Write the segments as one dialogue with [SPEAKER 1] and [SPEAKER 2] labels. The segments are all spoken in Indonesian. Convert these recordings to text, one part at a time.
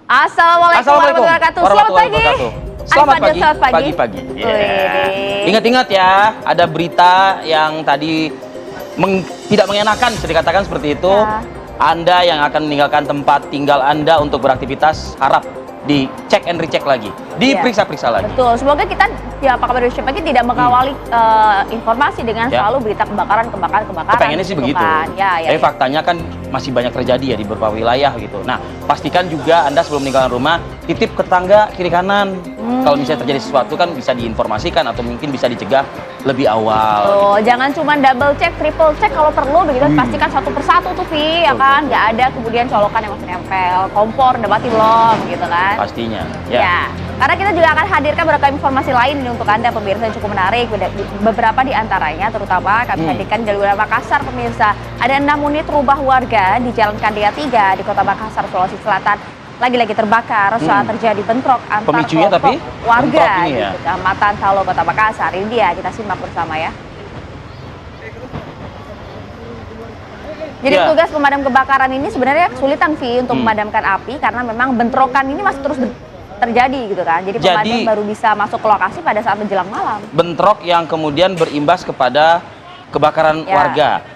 [SPEAKER 1] Assalamualaikum warahmatullahi wabarakatuh. Selamat pagi.
[SPEAKER 2] Selamat pagi.
[SPEAKER 1] Selamat pagi.
[SPEAKER 2] Pagi-pagi. Ingat-ingat ya, ada berita yang tadi tidak mengenakan, bisa dikatakan seperti itu.
[SPEAKER 1] Ya.
[SPEAKER 2] Anda yang akan meninggalkan tempat tinggal Anda untuk beraktivitas, harap dicek and recheck lagi, diperiksa-periksa lagi.
[SPEAKER 1] Betul, semoga kita ya Pak Kabar Indonesia Pagi tidak mengawali informasi dengan selalu berita kebakaran.
[SPEAKER 2] Kepengennya sih begitu.
[SPEAKER 1] Kan.
[SPEAKER 2] Tapi faktanya kan masih banyak terjadi ya di beberapa wilayah gitu. Nah, pastikan juga Anda sebelum meninggalkan rumah, titip ke tetangga kiri kanan. Kalau misalnya terjadi sesuatu kan bisa diinformasikan atau mungkin bisa dicegah lebih awal.
[SPEAKER 1] Oh, jangan cuma double check, triple check kalau perlu begitu, pastikan satu persatu tuh Vi, ya kan? Nggak ada kemudian colokan yang masih nempel, kompor udah mati belum gitu kan?
[SPEAKER 2] Pastinya.
[SPEAKER 1] Ya. Karena kita juga akan hadirkan beberapa informasi lain ini untuk Anda pemirsa yang cukup menarik. Beberapa di antaranya terutama kami hadirkan di Jalur Makassar pemirsa. Ada 6 unit rumah warga di Jalan Kandia 3 di Kota Makassar, Sulawesi Selatan lagi-lagi terbakar saat terjadi bentrok antar kelompok warga di Kecamatan Talo, Kota Makassar. Ini dia, kita simak bersama ya. Jadi petugas pemadam kebakaran ini sebenarnya kesulitan Vi untuk memadamkan api karena memang bentrokan ini masih terus terjadi gitu kan. Jadi pemadam baru bisa masuk ke lokasi pada saat menjelang malam. Bentrok
[SPEAKER 2] yang kemudian berimbas kepada kebakaran warga.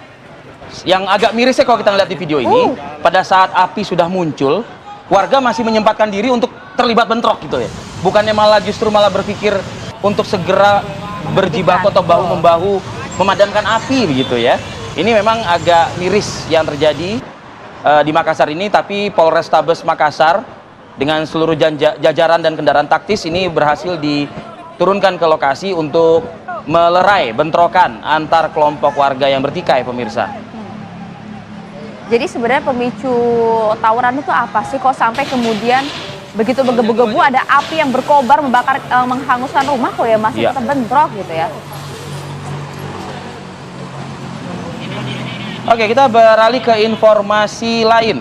[SPEAKER 2] Yang agak mirisnya kalau kita lihat di video ini, pada saat api sudah muncul, warga masih menyempatkan diri untuk terlibat bentrok gitu ya. Bukannya justru malah berpikir untuk segera berjibaku atau bahu-membahu memadamkan api begitu ya. Ini memang agak miris yang terjadi di Makassar ini, tapi Polrestabes Makassar dengan seluruh jajaran dan kendaraan taktis ini berhasil diturunkan ke lokasi untuk melerai bentrokan antar kelompok warga yang bertikai pemirsa.
[SPEAKER 1] Jadi sebenarnya pemicu tawuran itu apa sih? Kok sampai kemudian begitu bergebu-gebu ada api yang berkobar membakar, menghanguskan rumah kok ya masih tetap bentrok gitu ya?
[SPEAKER 2] Oke, kita beralih ke informasi lain.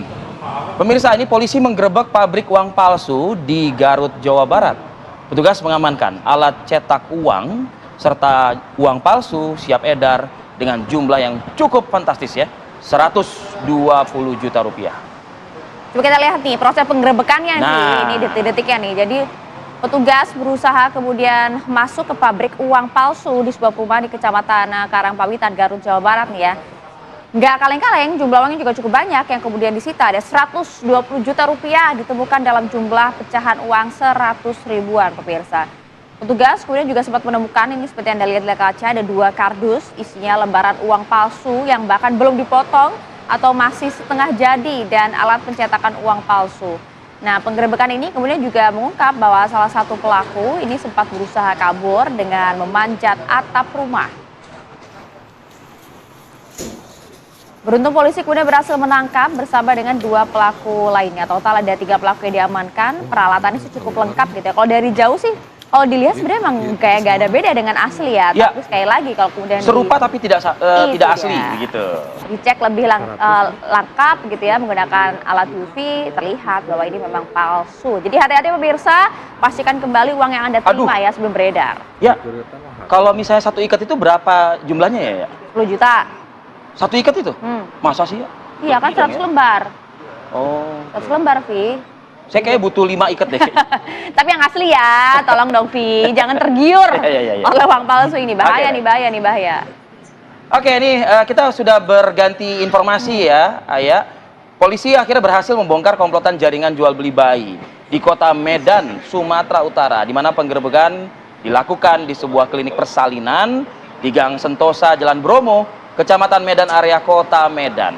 [SPEAKER 2] Pemirsa, ini polisi menggerebek pabrik uang palsu di Garut, Jawa Barat. Petugas mengamankan alat cetak uang serta uang palsu siap edar dengan jumlah yang cukup fantastis ya. 120 juta rupiah.
[SPEAKER 1] Coba kita lihat nih proses penggerebekannya ini detik-detiknya nih. Jadi petugas berusaha kemudian masuk ke pabrik uang palsu di sebuah perumahan di Kecamatan Karangpawitan, Garut, Jawa Barat nih ya. Nggak kaleng-kaleng, jumlah uangnya juga cukup banyak yang kemudian disita. Ada 120 juta rupiah ditemukan dalam jumlah pecahan uang 100 ribuan pemirsa. Petugas kemudian juga sempat menemukan ini seperti Anda lihat di kaca, ada 2 kardus isinya lembaran uang palsu yang bahkan belum dipotong atau masih setengah jadi dan alat pencetakan uang palsu. Nah, penggerebekan ini kemudian juga mengungkap bahwa salah satu pelaku ini sempat berusaha kabur dengan memanjat atap rumah. Beruntung polisi kemudian berhasil menangkap bersama dengan 2 pelaku lainnya. Total ada 3 pelaku yang diamankan, peralatannya cukup lengkap gitu ya. Kalau dari jauh sih, kalau dilihat sebenarnya emang kayak gak ada beda dengan asli ya. Tapi sekali lagi kalau kemudian
[SPEAKER 2] serupa tapi tidak asli begitu.
[SPEAKER 1] Dicek lebih lengkap gitu ya, menggunakan alat UV, terlihat bahwa ini memang palsu. Jadi hati-hati pemirsa, pastikan kembali uang yang Anda terima ya sebelum beredar.
[SPEAKER 2] Ya, kalau misalnya 1 ikat itu berapa jumlahnya ya?
[SPEAKER 1] 10 juta.
[SPEAKER 2] 1 ikat itu? Masa sih ya?
[SPEAKER 1] Iya kan 100 lembar.
[SPEAKER 2] Oh.
[SPEAKER 1] 100 lembar, Vi.
[SPEAKER 2] Saya kayak butuh 5 ikat deh.
[SPEAKER 1] Tapi yang asli ya, tolong dong Vi, jangan tergiur oleh uang palsu ini. Bahaya nih, bahaya.
[SPEAKER 2] Oke, nih kita sudah berganti informasi ya, Ayah. Polisi akhirnya berhasil membongkar komplotan jaringan jual beli bayi di Kota Medan, Sumatera Utara, di mana penggerebekan dilakukan di sebuah klinik persalinan di Gang Sentosa, Jalan Bromo, Kecamatan Medan, area Kota Medan.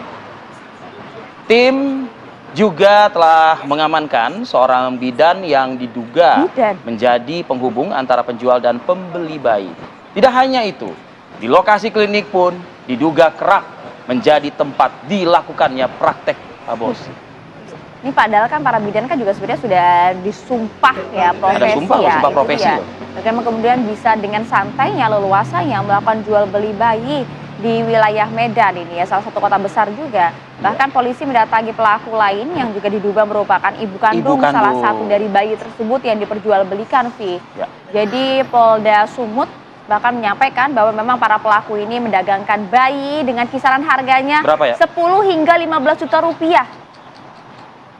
[SPEAKER 2] Tim juga telah mengamankan seorang bidan yang diduga menjadi penghubung antara penjual dan pembeli bayi. Tidak hanya itu, di lokasi klinik pun diduga kerap menjadi tempat dilakukannya praktek aborsi.
[SPEAKER 1] Ini padahal kan para bidan kan juga sebenarnya sudah disumpah ya profesi. Ada sumpah
[SPEAKER 2] profesi.
[SPEAKER 1] Bagaimana kemudian bisa dengan santainya leluasanya melakukan jual beli bayi di wilayah Medan ini ya, salah satu kota besar juga. Bahkan polisi mendatangi pelaku lain yang juga diduga merupakan ibu kandung salah satu dari bayi tersebut yang diperjualbelikan, Vi. Jadi Polda Sumut bahkan menyampaikan bahwa memang para pelaku ini mendagangkan bayi dengan kisaran harganya 10 hingga 15 juta rupiah.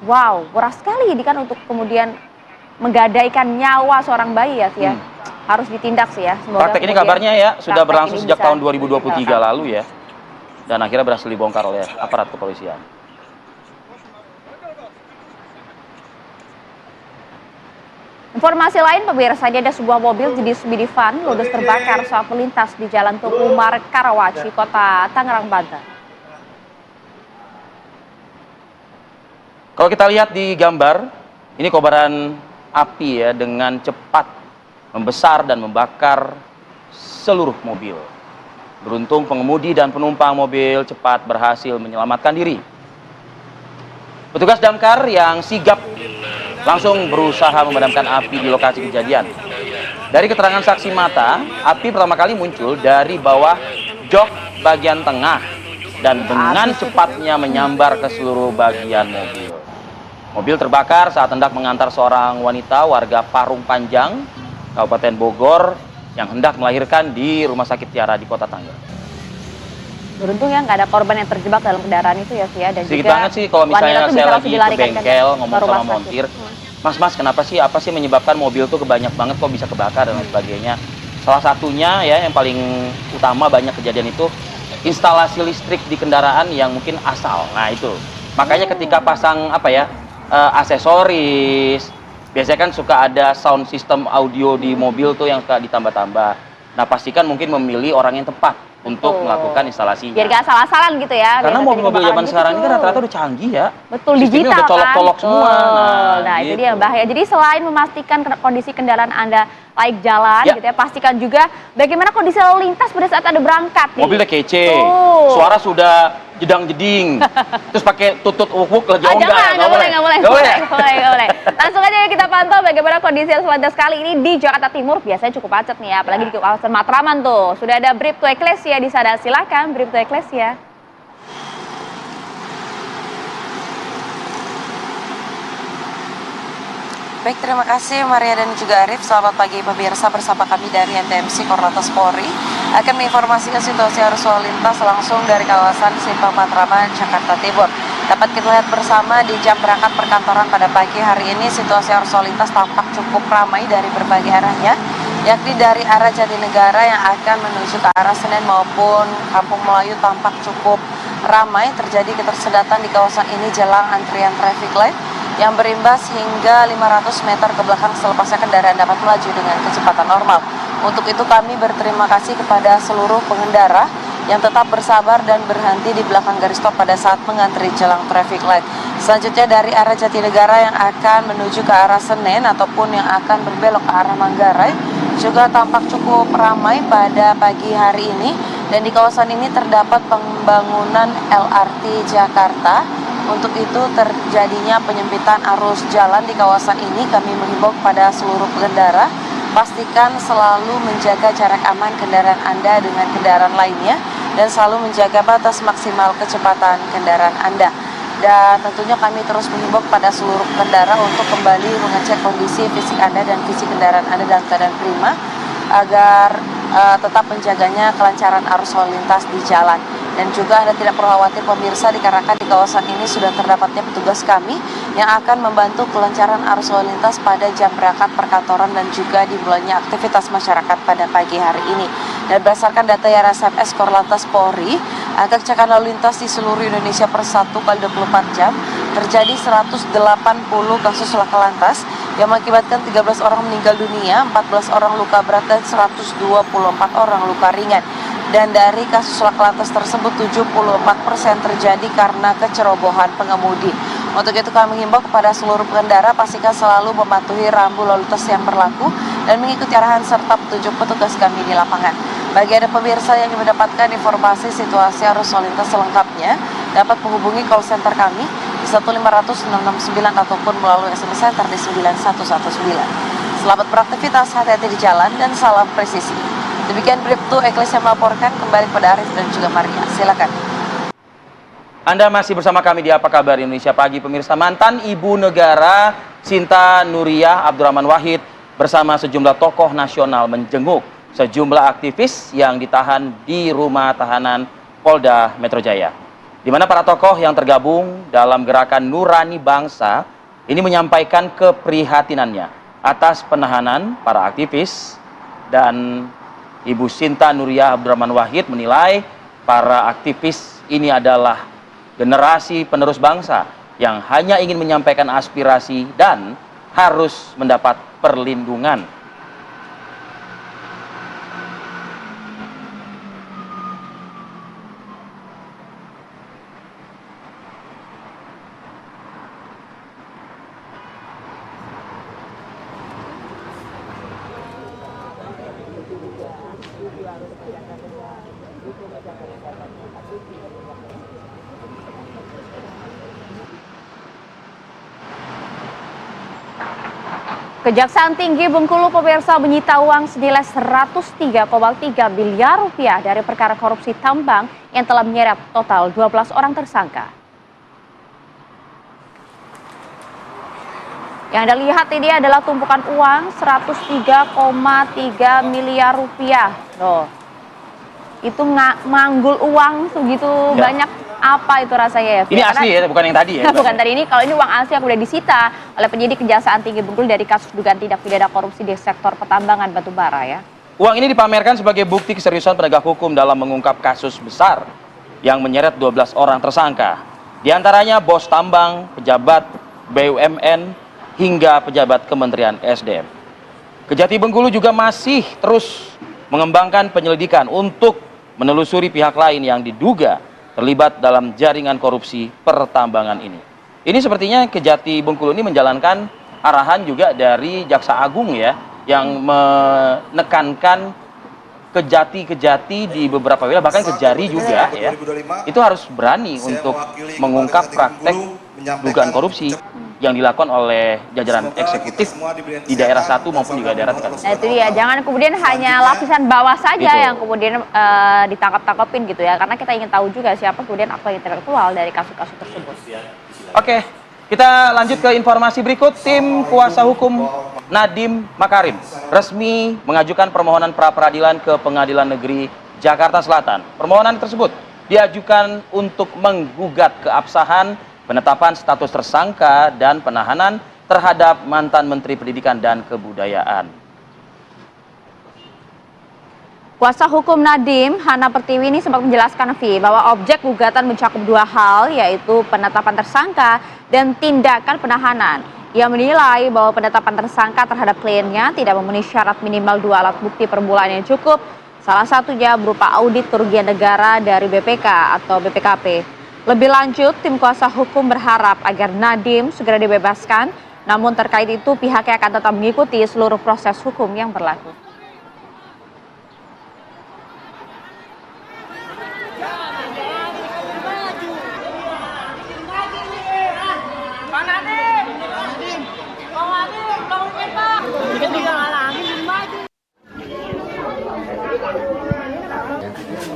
[SPEAKER 1] Wow, murah sekali ini kan untuk kemudian menggadaikan nyawa seorang bayi ya, Via. Harus ditindak sih ya. Semoga
[SPEAKER 2] Praktek ini
[SPEAKER 1] kemudian
[SPEAKER 2] kabarnya ya sudah
[SPEAKER 1] praktek
[SPEAKER 2] berlangsung
[SPEAKER 1] ini
[SPEAKER 2] sejak
[SPEAKER 1] bisa
[SPEAKER 2] tahun 2023
[SPEAKER 1] ditinggalkan.
[SPEAKER 2] lalu ya. Dan akhirnya berhasil dibongkar oleh aparat kepolisian.
[SPEAKER 1] Informasi lain, pemirsa, ada sebuah mobil jenis minivan ludes terbakar saat melintas di Jalan Tugu Umar Karawaci, Kota Tangerang, Banten.
[SPEAKER 2] Kalau kita lihat di gambar, ini kobaran api ya dengan cepat membesar dan membakar seluruh mobil. Beruntung pengemudi dan penumpang mobil cepat berhasil menyelamatkan diri. Petugas damkar yang sigap langsung berusaha memadamkan api di lokasi kejadian. Dari keterangan saksi mata, api pertama kali muncul dari bawah jok bagian tengah dan dengan cepatnya menyambar ke seluruh bagian mobil. Mobil terbakar saat hendak mengantar seorang wanita warga Parung Panjang, Kabupaten Bogor, yang hendak melahirkan di Rumah Sakit Tiara di Kota Tangerang.
[SPEAKER 1] Beruntung ya nggak ada korban yang terjebak dalam kendaraan itu ya, Via. Dan
[SPEAKER 2] Sedikit
[SPEAKER 1] juga
[SPEAKER 2] banget sih kalau misalnya saya lagi ke bengkel ngomong sama
[SPEAKER 1] rumah
[SPEAKER 2] montir, Mas, kenapa sih, apa sih menyebabkan mobil tuh banyak banget kok bisa kebakar dan lain sebagainya. Salah satunya ya yang paling utama banyak kejadian itu instalasi listrik di kendaraan yang mungkin asal. Nah itu, makanya ketika pasang aksesoris, biasanya kan suka ada sound system audio di mobil tuh yang suka ditambah-tambah. Nah pastikan mungkin memilih orang yang tepat untuk melakukan instalasinya.
[SPEAKER 1] Biar gak salah-salan gitu ya.
[SPEAKER 2] Karena mobil-mobil zaman
[SPEAKER 1] gitu
[SPEAKER 2] sekarang ini kan rata-rata udah canggih ya.
[SPEAKER 1] Betul,
[SPEAKER 2] sistemnya
[SPEAKER 1] digital
[SPEAKER 2] udah colok-colok
[SPEAKER 1] kan.
[SPEAKER 2] semua.
[SPEAKER 1] Nah itu
[SPEAKER 2] gitu.
[SPEAKER 1] dia bahaya. Jadi selain memastikan kondisi kendaraan Anda layak jalan
[SPEAKER 2] Ya.
[SPEAKER 1] gitu ya, pastikan juga bagaimana kondisi lalu lintas pada saat Anda berangkat nih.
[SPEAKER 2] Mobilnya kece,
[SPEAKER 1] Tuh.
[SPEAKER 2] suara sudah jedang-jeding, terus pakai tutut wuk-wuk lagi
[SPEAKER 1] Ah, jangan, nggak boleh. Langsung aja kita pantau bagaimana kondisi lalu lintas kali ini di Jakarta Timur. Biasanya cukup macet nih ya, apalagi di kawasan Matraman tuh. Sudah ada Bribtu Eklesia di sana. Silakan Bribtu Eklesia.
[SPEAKER 3] Baik, terima kasih Maria dan juga Arif. Selamat pagi pemirsa, bersama kami dari NTMC Korlantas Polri akan menginformasikan situasi arus lalu lintas langsung dari kawasan Simpang Matraman, Jakarta Timur. Dapat kita lihat bersama di jam berangkat perkantoran pada pagi hari ini, situasi arus lalu lintas tampak cukup ramai dari berbagai arahnya, yakni dari arah Jatinegara yang akan menuju ke arah Senen maupun Kampung Melayu tampak cukup ramai. Terjadi ketersedatan di kawasan ini jelang antrian traffic light yang berimbas hingga 500 meter ke belakang selepasnya kendaraan dapat melaju dengan kecepatan normal. Untuk itu kami berterima kasih kepada seluruh pengendara yang tetap bersabar dan berhenti di belakang garis stop pada saat mengantri jelang traffic light. Selanjutnya dari arah Jatinegara yang akan menuju ke arah Senen ataupun yang akan berbelok ke arah Manggarai juga tampak cukup ramai pada pagi hari ini, dan di kawasan ini terdapat pembangunan LRT Jakarta. Untuk itu terjadinya penyempitan arus jalan di kawasan ini. Kami menghimbau kepada seluruh pengendara, pastikan selalu menjaga jarak aman kendaraan Anda dengan kendaraan lainnya dan selalu menjaga batas maksimal kecepatan kendaraan Anda. Dan tentunya kami terus menghimbau kepada seluruh pengendara untuk kembali mengecek kondisi fisik Anda dan fisik kendaraan Anda dalam keadaan prima agar tetap menjaganya kelancaran arus lalu lintas di jalan. Dan juga Anda tidak perlu khawatir pemirsa, dikarenakan di kawasan ini sudah terdapatnya petugas kami yang akan membantu kelancaran arus lalu lintas pada jam berangkat perkantoran dan juga dimulainya aktivitas masyarakat pada pagi hari ini. Dan berdasarkan data YRSMS Korlantas Polri, angka kecelakaan lalu lintas di seluruh Indonesia per 1 kali 24 jam terjadi 180 kasus laka lantas yang mengakibatkan 13 orang meninggal dunia, 14 orang luka berat dan 124 orang luka ringan. Dan dari kasus laka lantas tersebut 74% terjadi karena kecerobohan pengemudi. Untuk itu kami mengimbau kepada seluruh pengendara, pastikan selalu mematuhi rambu lalu lintas yang berlaku dan mengikuti arahan serta petunjuk petugas kami di lapangan. Bagi Anda pemirsa yang ingin mendapatkan informasi situasi arus lalu lintas selengkapnya, dapat menghubungi call center kami di 1500669 ataupun melalui SMS Center di 9119. Selamat beraktivitas, hati-hati di jalan dan salam presisi. Demikian Bribtu Eklesia melaporkan, kembali kepada Arif dan juga Maria. Silakan.
[SPEAKER 2] Anda masih bersama kami di Apa Kabar Indonesia Pagi, pemirsa. Mantan Ibu Negara Sinta Nuriyah Abdurrahman Wahid bersama sejumlah tokoh nasional menjenguk sejumlah aktivis yang ditahan di rumah tahanan Polda Metro Jaya. di mana para tokoh yang tergabung dalam gerakan Nurani Bangsa ini menyampaikan keprihatinannya atas penahanan para aktivis, dan Ibu Sinta Nuriyah Abdurrahman Wahid menilai para aktivis ini adalah generasi penerus bangsa yang hanya ingin menyampaikan aspirasi dan harus mendapat perlindungan.
[SPEAKER 1] Kejaksaan Tinggi Bengkulu pemirsa menyita uang senilai 103,3 miliar rupiah dari perkara korupsi tambang yang telah menyeret total 12 orang tersangka. Yang Anda lihat ini adalah tumpukan uang 103,3 miliar rupiah. Loh, itu manggul uang segitu banyak. Apa itu rasanya ya?
[SPEAKER 2] Ini asli ya, bukan yang tadi ya?
[SPEAKER 1] Bukan tadi ini, kalau ini uang asli yang sudah disita oleh penyidik Kejaksaan Tinggi Bengkulu dari kasus dugaan tindak pidana korupsi di sektor pertambangan batubara ya.
[SPEAKER 2] Uang ini dipamerkan sebagai bukti keseriusan penegak hukum dalam mengungkap kasus besar yang menyeret 12 orang tersangka. Di antaranya bos tambang, pejabat BUMN, hingga pejabat Kementerian SDM. Kejati Bengkulu juga masih terus mengembangkan penyelidikan untuk menelusuri pihak lain yang diduga terlibat dalam jaringan korupsi pertambangan ini. Ini sepertinya Kejati Bengkulu ini menjalankan arahan juga dari Jaksa Agung ya, yang menekankan kejati-kejati di beberapa wilayah, bahkan Kejari juga ya, itu harus berani untuk mengungkap praktek dugaan korupsi yang dilakukan oleh jajaran eksekutif di daerah satu maupun juga daerah tingkat.
[SPEAKER 1] Nah itu dia, jangan kemudian hanya lapisan bawah saja
[SPEAKER 2] Gitu.
[SPEAKER 1] yang kemudian ditangkap-tangkapin gitu ya, karena kita ingin tahu juga siapa kemudian aktor intelektual dari kasus-kasus tersebut.
[SPEAKER 2] Oke, kita lanjut ke informasi berikut. Tim kuasa hukum Nadiem Makarim resmi mengajukan permohonan pra-peradilan ke Pengadilan Negeri Jakarta Selatan. Permohonan tersebut diajukan untuk menggugat keabsahan penetapan status tersangka dan penahanan terhadap mantan Menteri Pendidikan dan Kebudayaan.
[SPEAKER 1] Kuasa hukum Nadiem, Hana Pertiwi ini sempat menjelaskan bahwa objek gugatan mencakup dua hal, yaitu penetapan tersangka dan tindakan penahanan. Ia menilai bahwa penetapan tersangka terhadap kliennya tidak memenuhi syarat minimal 2 alat bukti permulaan yang cukup, salah satunya berupa audit kerugian negara dari BPK atau BPKP. Lebih lanjut, tim kuasa hukum berharap agar Nadiem segera dibebaskan, namun terkait itu pihaknya akan tetap mengikuti seluruh proses hukum yang berlaku.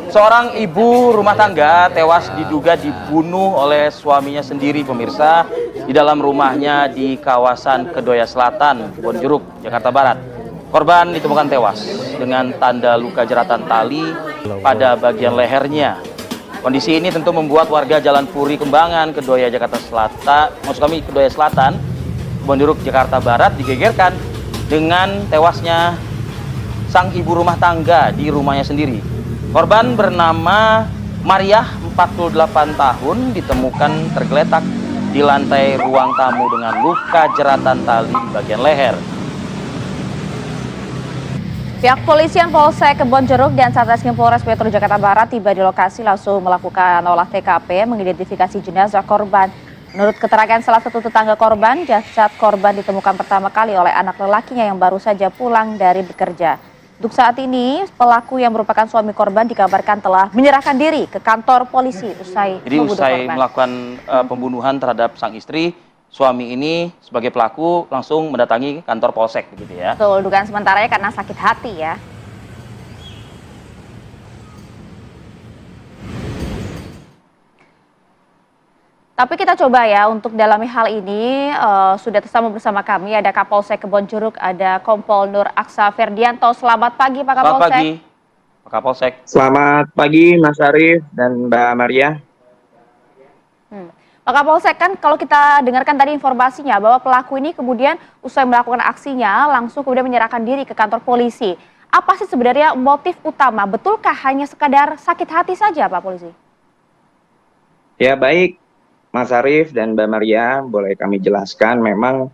[SPEAKER 2] Seorang ibu rumah tangga tewas diduga dibunuh oleh suaminya sendiri, pemirsa, di dalam rumahnya di kawasan Kedoya Selatan, Kebonjeruk, Jakarta Barat. Korban ditemukan tewas dengan tanda luka jeratan tali pada bagian lehernya. Kondisi ini tentu membuat warga Jalan Puri Kembangan, Kedoya, Jakarta Selatan, maksud kami Kedoya Selatan, Kebonjeruk, Jakarta Barat digegerkan dengan tewasnya sang ibu rumah tangga di rumahnya sendiri. Korban bernama Mariah, 48 tahun, ditemukan tergeletak di lantai ruang tamu dengan luka jeratan tali di bagian leher.
[SPEAKER 1] Pihak Polisian Polsek Kebonjeruk dan Satreskrim Polres Metro Jakarta Barat tiba di lokasi langsung melakukan olah TKP mengidentifikasi jenazah korban. Menurut keterangan salah satu tetangga korban, jasad korban ditemukan pertama kali oleh anak lelakinya yang baru saja pulang dari bekerja. Untuk saat ini, pelaku yang merupakan suami korban dikabarkan telah menyerahkan diri ke kantor polisi usai
[SPEAKER 2] melakukan pembunuhan terhadap sang istri. Suami ini sebagai pelaku langsung mendatangi kantor polsek begitu ya.
[SPEAKER 1] Betul, dugaan sementaranya karena sakit hati ya. Tapi kita coba ya untuk dalami hal ini, sudah tersambung bersama kami ada Kapolsek Kebonjeruk, ada Kompol Nur Aksa Ferdianto. Selamat pagi Pak Kapolsek.
[SPEAKER 2] Selamat pagi Pak Kapolsek.
[SPEAKER 4] Selamat pagi Mas Arief dan Mbak Maria.
[SPEAKER 1] Pak Kapolsek, kan kalau kita dengarkan tadi informasinya bahwa pelaku ini kemudian usai melakukan aksinya langsung kemudian menyerahkan diri ke kantor polisi. Apa sih sebenarnya motif utama? Betulkah hanya sekadar sakit hati saja, Pak Polisi?
[SPEAKER 4] Ya baik, Mas Arief dan Mbak Maria, boleh kami jelaskan memang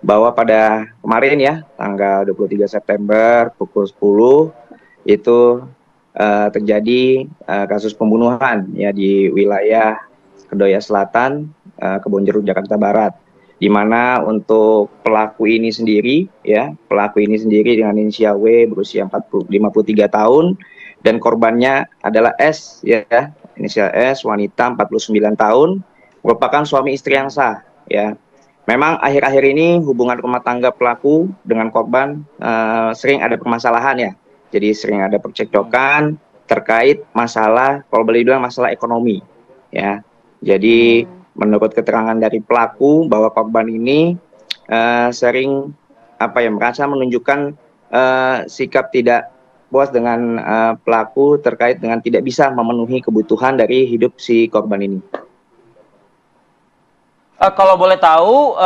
[SPEAKER 4] bahwa pada kemarin ya, tanggal 23 September pukul 10, itu terjadi kasus pembunuhan ya di wilayah Kedoya Selatan, Kebonjeruk, Jakarta Barat. Di mana untuk pelaku ini sendiri dengan inisial W berusia 53 tahun dan korbannya adalah S ya, inisial S, wanita 49 tahun, merupakan suami istri yang sah ya. Memang akhir-akhir ini hubungan rumah tangga pelaku dengan korban sering ada permasalahan ya. Jadi sering ada percekcokan terkait masalah, kalau boleh dibilang masalah ekonomi ya. Jadi menurut keterangan dari pelaku bahwa korban ini sering merasa menunjukkan sikap tidak puas dengan pelaku terkait dengan tidak bisa memenuhi kebutuhan dari hidup si korban ini.
[SPEAKER 2] Kalau boleh tahu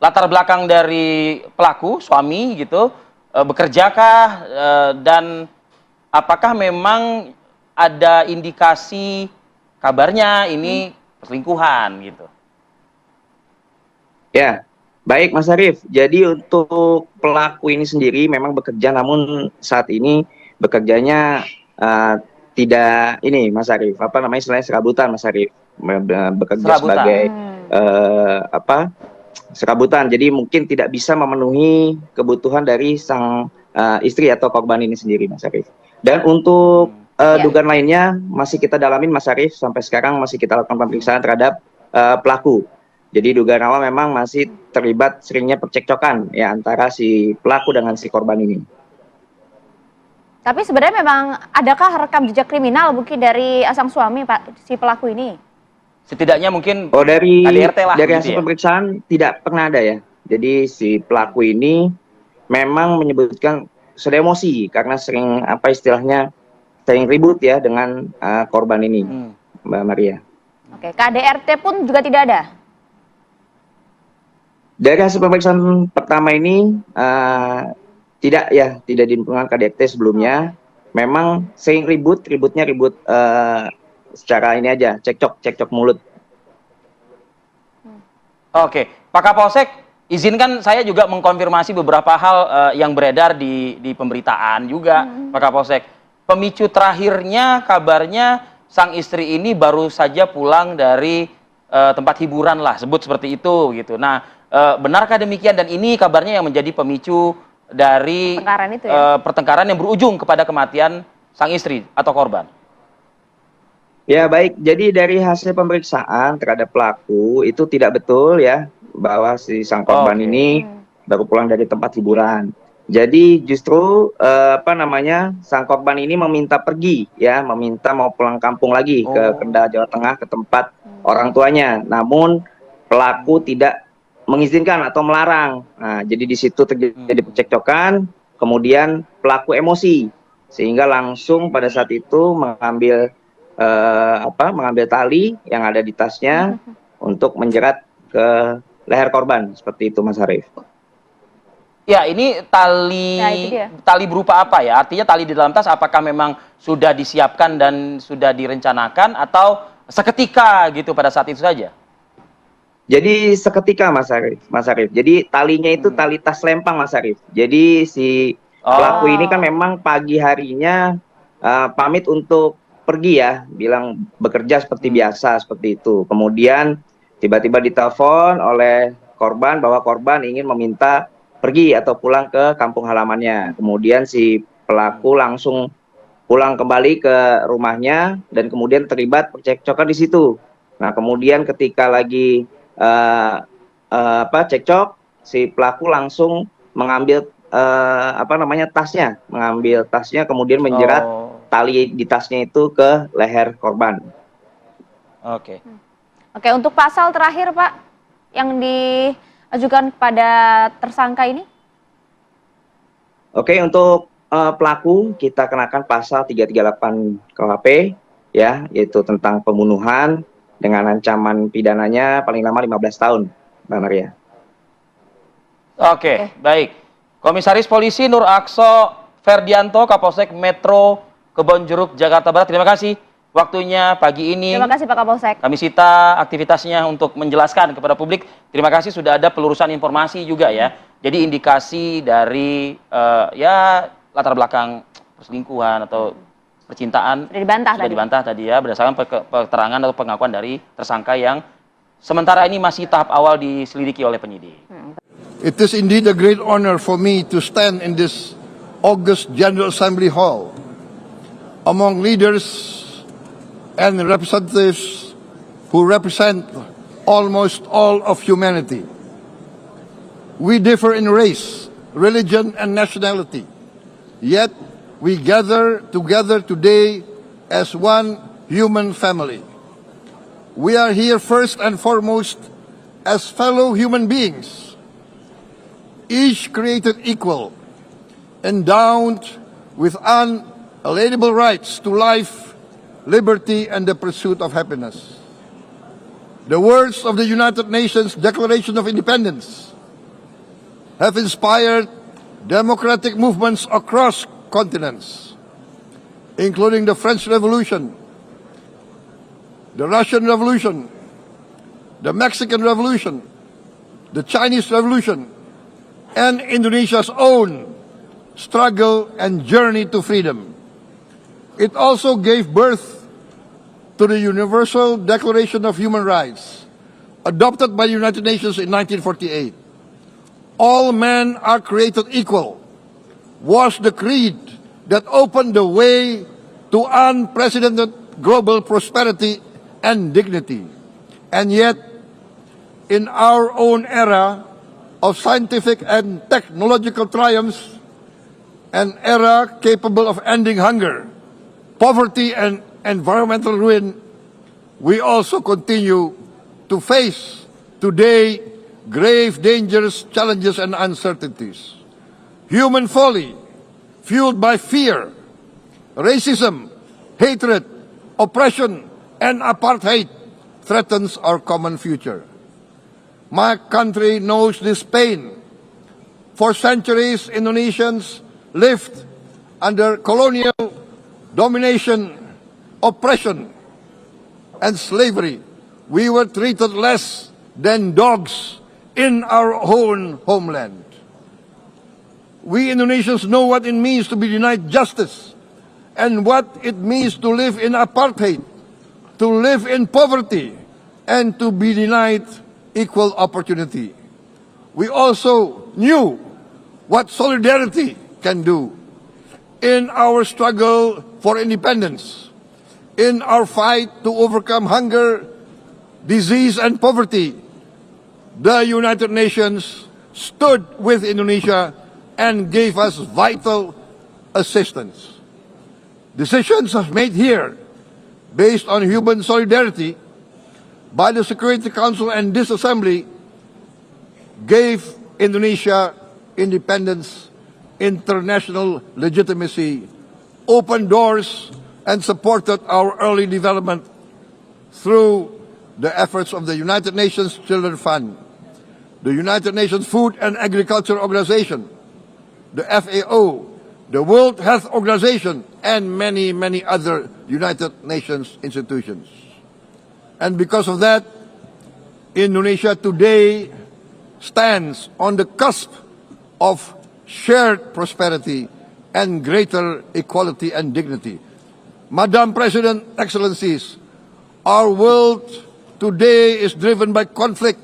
[SPEAKER 2] latar belakang dari pelaku suami gitu, bekerjakah dan apakah memang ada indikasi kabarnya ini perselingkuhan gitu?
[SPEAKER 4] Ya, baik Mas Arief. Jadi untuk pelaku ini sendiri memang bekerja, namun saat ini bekerjanya tidak ini Mas Arief, istilahnya serabutan Mas Arief. Bekerja
[SPEAKER 2] Serabutan.
[SPEAKER 4] sebagai serabutan. Jadi mungkin tidak bisa memenuhi kebutuhan dari sang istri atau korban ini sendiri Mas Arief. Dan untuk dugaan lainnya masih kita dalamin Mas Arief, sampai sekarang masih kita lakukan pemeriksaan terhadap pelaku. Jadi dugaan awal memang masih terlibat seringnya percekcokan ya antara si pelaku dengan si korban ini.
[SPEAKER 1] Tapi sebenarnya memang adakah rekam jejak kriminal mungkin dari sang suami, Pak, si pelaku ini?
[SPEAKER 2] Setidaknya mungkin
[SPEAKER 4] dari
[SPEAKER 2] KDRT lah.
[SPEAKER 4] Dari
[SPEAKER 2] gitu
[SPEAKER 4] hasil
[SPEAKER 2] ya?
[SPEAKER 4] pemeriksaan tidak pernah ada ya. Jadi si pelaku ini memang menyebutkan sudah emosi karena sering sering ribut ya dengan korban ini, Mbak Maria.
[SPEAKER 1] Oke, KDRT pun juga tidak ada?
[SPEAKER 4] Dari hasil pemeriksaan pertama ini tidak ditemukan KDRT sebelumnya. Memang sering ributnya ribut secara ini aja, cekcok mulut.
[SPEAKER 2] Oke, Pak Kapolsek, izinkan saya juga mengkonfirmasi beberapa hal yang beredar di pemberitaan juga, Pak Kapolsek. Pemicu terakhirnya kabarnya sang istri ini baru saja pulang dari tempat hiburan lah, sebut seperti itu gitu. Nah, benarkah demikian dan ini kabarnya yang menjadi pemicu dari
[SPEAKER 1] Pertengkaran itu ya?
[SPEAKER 2] pertengkaran yang berujung kepada kematian sang istri atau korban?
[SPEAKER 4] Ya baik, jadi dari hasil pemeriksaan terhadap pelaku itu tidak betul ya bahwa si sang korban ini baru pulang dari tempat hiburan. Jadi justru sang korban ini meminta pergi ya, meminta mau pulang kampung lagi ke Kendal, Jawa Tengah, ke tempat orang tuanya. Namun pelaku tidak mengizinkan atau melarang. Nah, jadi di situ terjadi percekcokan, kemudian pelaku emosi sehingga langsung pada saat itu mengambil tali yang ada di tasnya untuk menjerat ke leher korban, seperti itu Mas Arief.
[SPEAKER 2] Ya, ini tali berupa apa ya? Artinya tali di dalam tas apakah memang sudah disiapkan dan sudah direncanakan atau seketika gitu pada saat itu saja?
[SPEAKER 4] Jadi seketika Mas Arief. Jadi talinya itu tali tas lempang Mas Arief. Jadi si pelaku ini kan memang pagi harinya pamit untuk pergi ya, bilang bekerja seperti biasa seperti itu. Kemudian tiba-tiba ditelepon oleh korban bahwa korban ingin meminta pergi atau pulang ke kampung halamannya. Kemudian si pelaku langsung pulang kembali ke rumahnya dan kemudian terlibat percekcokan di situ. Nah, kemudian ketika lagi cekcok, si pelaku langsung mengambil tasnya, kemudian menjerat tali di tasnya itu ke leher korban.
[SPEAKER 2] Oke,
[SPEAKER 1] untuk pasal terakhir Pak yang diajukan kepada tersangka ini?
[SPEAKER 4] Oke, untuk pelaku kita kenakan pasal 338 KUHP ya, yaitu tentang pembunuhan dengan ancaman pidananya paling lama 15 tahun, Mbak Maria.
[SPEAKER 2] Oke, baik. Komisaris Polisi Nur Akso Ferdianto, Kapolsek Metro Kebonjeruk, Jakarta Barat. Terima kasih waktunya pagi ini.
[SPEAKER 1] Terima kasih Pak Kapolsek.
[SPEAKER 2] Kami sita aktivitasnya untuk menjelaskan kepada publik. Terima kasih sudah ada pelurusan informasi juga ya. Jadi indikasi dari ya latar belakang perselingkuhan atau percintaan
[SPEAKER 1] Sudah dibantah
[SPEAKER 2] tadi ya, berdasarkan keterangan atau pengakuan dari tersangka yang sementara ini masih tahap awal diselidiki oleh penyidik.
[SPEAKER 5] It is indeed a great honor for me to stand in this August General Assembly Hall among leaders and representatives who represent almost all of humanity. We differ in race, religion, and nationality, yet we gather together today as one human family. We are here first and foremost as fellow human beings, each created equal, endowed with unalienable rights to life, liberty, and the pursuit of happiness. The words of the United Nations Declaration of Independence have inspired democratic movements across continents, including the French Revolution, the Russian Revolution, the Mexican Revolution, the Chinese Revolution, and Indonesia's own struggle and journey to freedom. It also gave birth to the Universal Declaration of Human Rights, adopted by the United Nations in 1948. All men are created equal was the creed that opened the way to unprecedented global prosperity and dignity. And yet, in our own era of scientific and technological triumphs, an era capable of ending hunger, poverty, and environmental ruin, we also continue to face today grave dangers, challenges, and uncertainties. Human folly, fueled by fear, racism, hatred, oppression, and apartheid, threatens our common future. My country knows this pain. For centuries, Indonesians lived under colonial domination, oppression, and slavery. We were treated less than dogs in our own homeland. We Indonesians know what it means to be denied justice and what it means to live in apartheid, to live in poverty, and to be denied equal opportunity. We also knew what solidarity can do in our struggle for independence, in our fight to overcome hunger, disease, and poverty. The United Nations stood with Indonesia and gave us vital assistance. Decisions are made here based on human solidarity by the Security Council, and this assembly gave Indonesia independence, international legitimacy, opened doors, and supported our early development through the efforts of the United Nations Children Fund, the United Nations Food and Agriculture Organization, the FAO, the World Health Organization, and many, many other United Nations institutions. And because of that, Indonesia today stands on the cusp of shared prosperity and greater equality and dignity. Madam President, Excellencies, our world today is driven by conflict,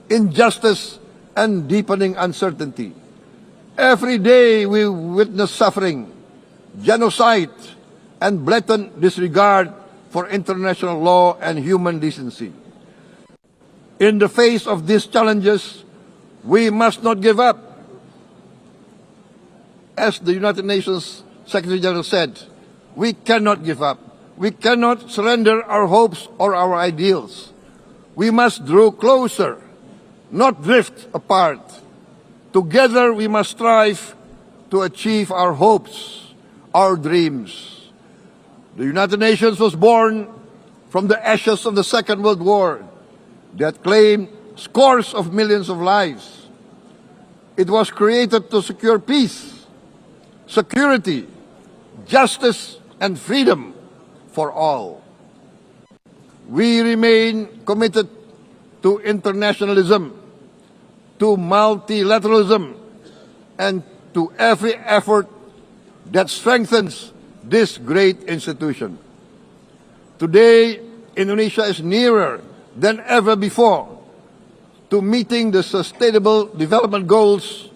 [SPEAKER 5] injustice, and deepening uncertainty. Every day we witness suffering, genocide, and blatant disregard for international law and human decency. In the face of these challenges, we must not give up. As the United Nations Secretary General said, we cannot give up. We cannot surrender our hopes or our ideals. We must draw closer, not drift apart. Together we must strive to achieve our hopes, our dreams. The United Nations was born from the ashes of the Second World War that claimed scores of millions of lives. It was created to secure peace, security, justice, and freedom for all. We remain committed to internationalism, to multilateralism, and to every effort that strengthens this great institution. Today, Indonesia is nearer than ever before to meeting the sustainable development goals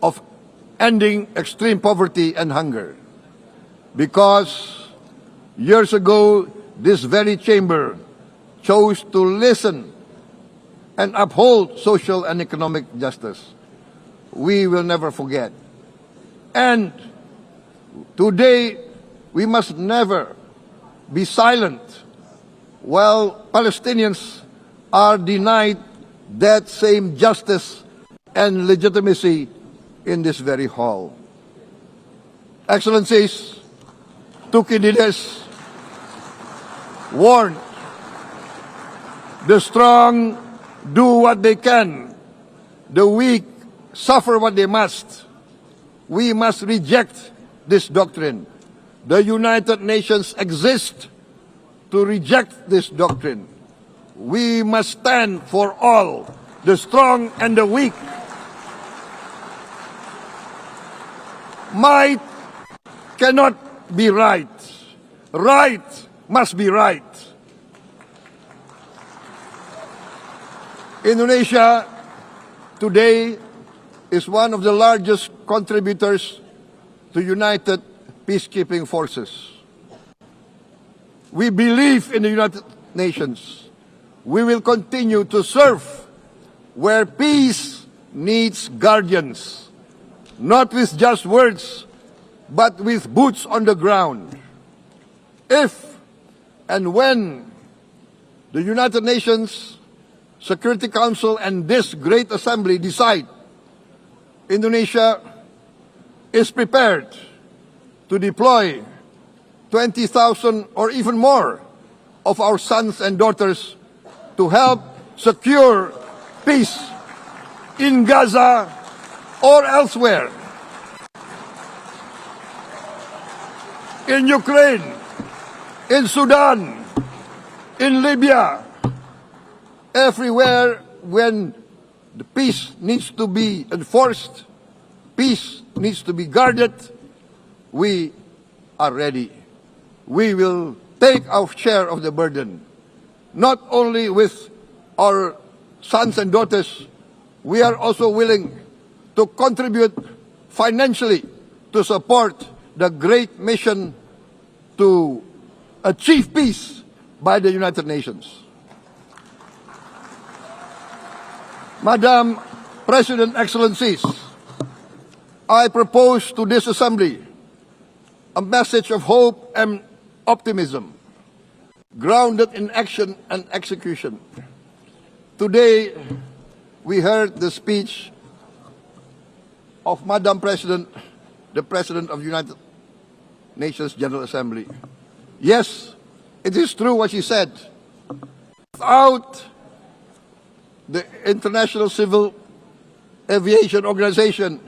[SPEAKER 5] of ending extreme poverty and hunger. Because years ago, this very chamber chose to listen and uphold social and economic justice. We will never forget. And today, we must never be silent while Palestinians are denied that same justice and legitimacy in this very hall. Excellencies, Thucydides warned, the strong do what they can, the weak suffer what they must. We must reject this doctrine. The United Nations exist to reject this doctrine. We must stand for all, the strong and the weak. Might cannot be right. Right must be right. Indonesia today is one of the largest contributors to United Peacekeeping Forces. We believe in the United Nations. We will continue to serve where peace needs guardians, not with just words, but with boots on the ground. If and when the United Nations Security Council and this great assembly decide Indonesia is prepared to deploy 20,000 or even more of our sons and daughters to help secure peace in Gaza or elsewhere, in Ukraine, in Sudan, in Libya, everywhere when the peace needs to be enforced, peace needs to be guarded, we are ready. We will take our share of the burden, not only with our sons and daughters, we are also willing to contribute financially to support the great mission to achieve peace by the United Nations. Madam President, Excellencies, I propose to this Assembly a message of hope and optimism, grounded in action and execution. Today, we heard the speech of Madam President, the President of the United Nations General Assembly. Yes, it is true what she said. Without the International Civil Aviation Organization,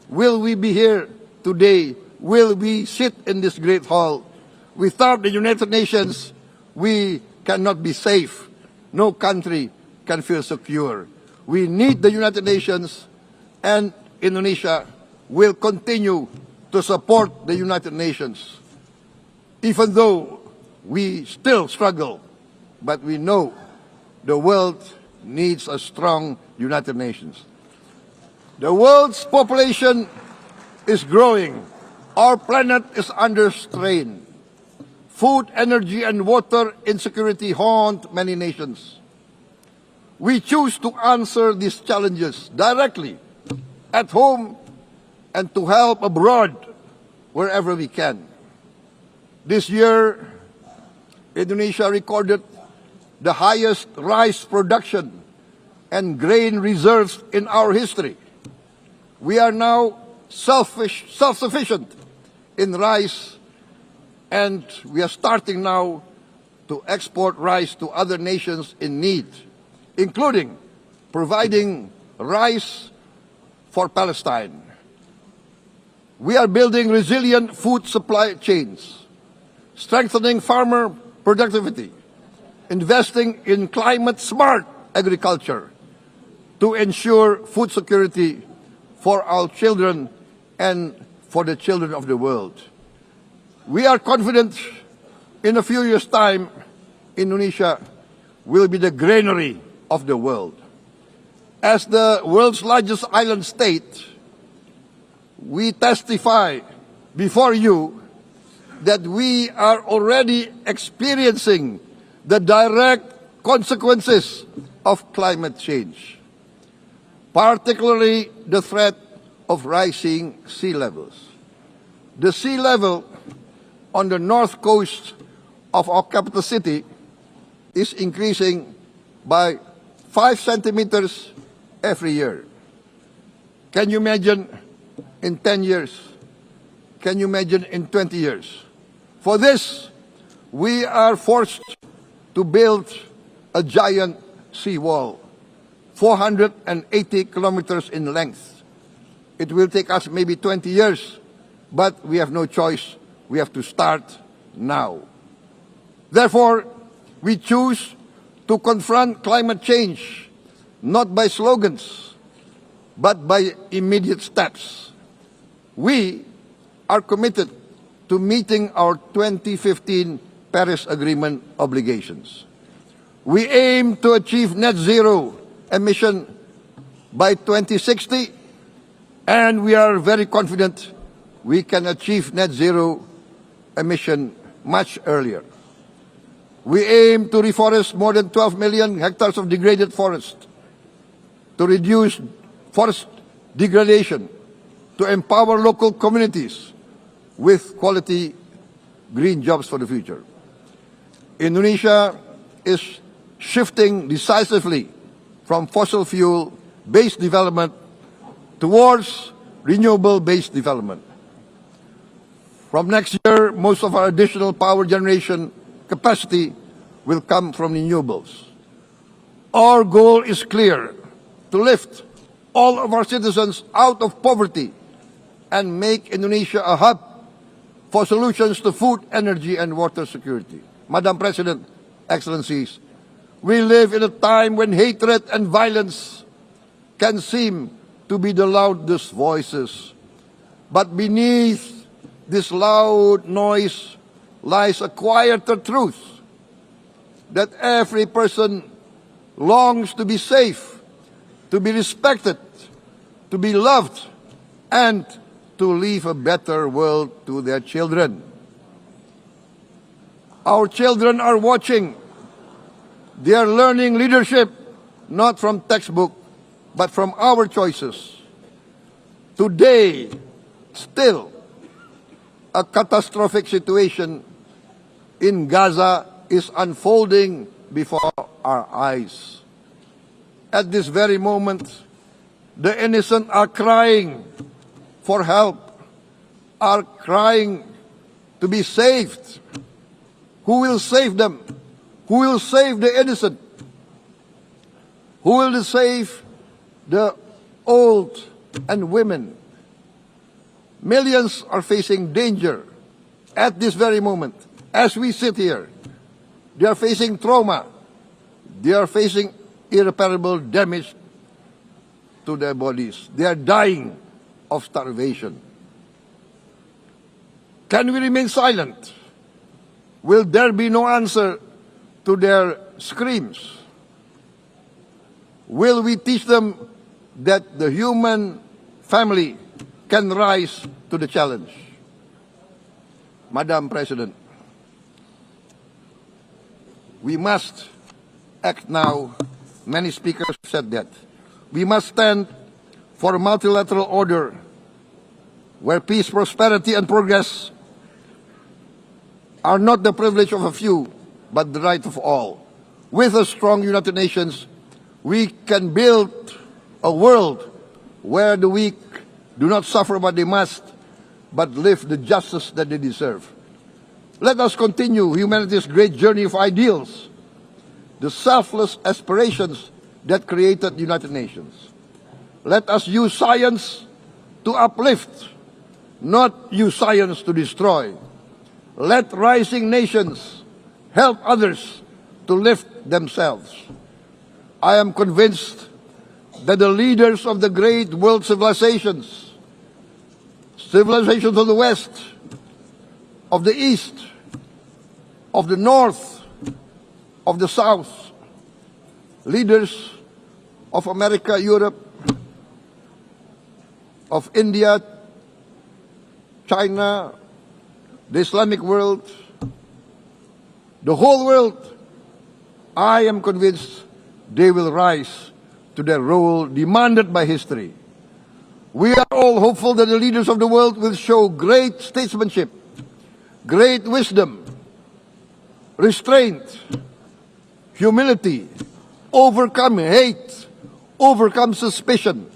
[SPEAKER 5] will we be here today? Will we sit in this great hall? Without the United Nations, we cannot be safe. No country can feel secure. We need the United Nations, and Indonesia will continue to support the United Nations. Even though we still struggle, but we know the world needs a strong United Nations. The world's population is growing. Our planet is under strain. Food, energy, and water insecurity haunt many nations. We choose to answer these challenges directly at home and to help abroad wherever we can. This year, Indonesia recorded the highest rice production and grain reserves in our history. We are now self-sufficient in rice, and we are starting now to export rice to other nations in need, including providing rice for Palestine. We are building resilient food supply chains, strengthening farmer productivity, investing in climate-smart agriculture to ensure food security for our children and for the children of the world. We are confident in a few years' time, Indonesia will be the granary of the world. As the world's largest island state, we testify before you that we are already experiencing the direct consequences of climate change, particularly the threat of rising sea levels. The sea level on the north coast of our capital city is increasing by 5 centimeters every year. Can you imagine in 10 years? Can you imagine in 20 years? For this, we are forced to build a giant seawall, 480 kilometers in length. It will take us maybe 20 years, but we have no choice. We have to start now. Therefore, we choose to confront climate change not by slogans, but by immediate steps. We are committed to meeting our 2015 Paris Agreement obligations. We aim to achieve net zero emission by 2060, and we are very confident we can achieve net zero emission much earlier. We aim to reforest more than 12 million hectares of degraded forest, to reduce forest degradation, to empower local communities with quality green jobs for the future. Indonesia is shifting decisively from fossil fuel-based development towards renewable-based development. From next year, most of our additional power generation capacity will come from renewables. Our goal is clear: to lift all of our citizens out of poverty and make Indonesia a hub for solutions to food, energy, and water security. Madam President, Excellencies, we live in a time when hatred and violence can seem to be the loudest voices. But beneath this loud noise lies a quieter truth, that every person longs to be safe, to be respected, to be loved, and to leave a better world to their children. Our children are watching. They are learning leadership not from textbook, but from our choices. Today, still, a catastrophic situation in Gaza is unfolding before our eyes. At this very moment, the innocent are crying for help, are crying to be saved. Who will save them? Who will save the innocent? Who will save the old and women? Millions are facing danger at this very moment. As we sit here, they are facing trauma. They are facing irreparable damage to their bodies. They are dying of starvation. Can we remain silent? Will there be no answer to their screams? Will we teach them that the human family can rise to the challenge? Madam President, we must act now. Many speakers said that. We must stand for a multilateral order where peace, prosperity, and progress are not the privilege of a few, but the right of all. With a strong United Nations, we can build a world where the weak do not suffer what they must, but live the justice that they deserve. Let us continue humanity's great journey of ideals, the selfless aspirations that created the United Nations. Let us use science to uplift, not use science to destroy. Let rising nations help others to lift themselves. I am convinced that the leaders of the great world civilizations of the West, of the East, of the North, of the South, leaders of America, Europe, of India, China, the Islamic world, the whole world, I am convinced they will rise to their role demanded by history. We are all hopeful that the leaders of the world will show great statesmanship, great wisdom, restraint, humility, overcome hate, overcome suspicion.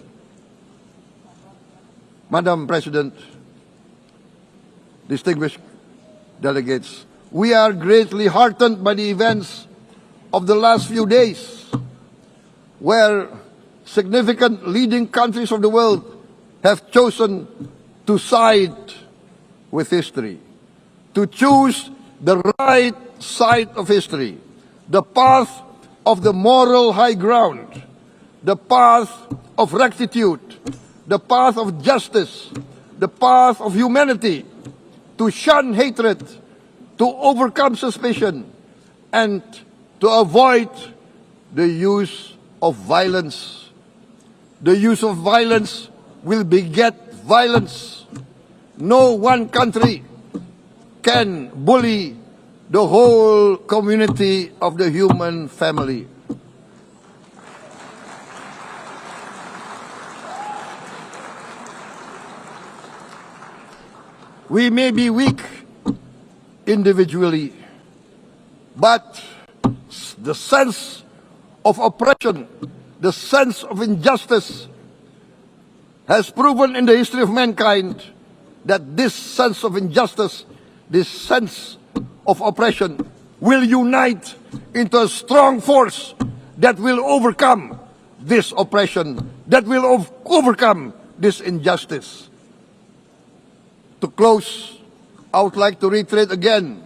[SPEAKER 5] Madam President, distinguished delegates, we are greatly heartened by the events of the last few days, where significant leading countries of the world have chosen to side with history, to choose the right side of history, the path of the moral high ground, the path of rectitude, the path of justice, the path of humanity, to shun hatred, to overcome suspicion, and to avoid the use of violence. The use of violence will beget violence. No one country can bully the whole community of the human family. We may be weak individually, but the sense of oppression, the sense of injustice has proven in the history of mankind that this sense of injustice, this sense of oppression will unite into a strong force that will overcome this oppression, that will overcome this injustice. To close, I would like to reiterate again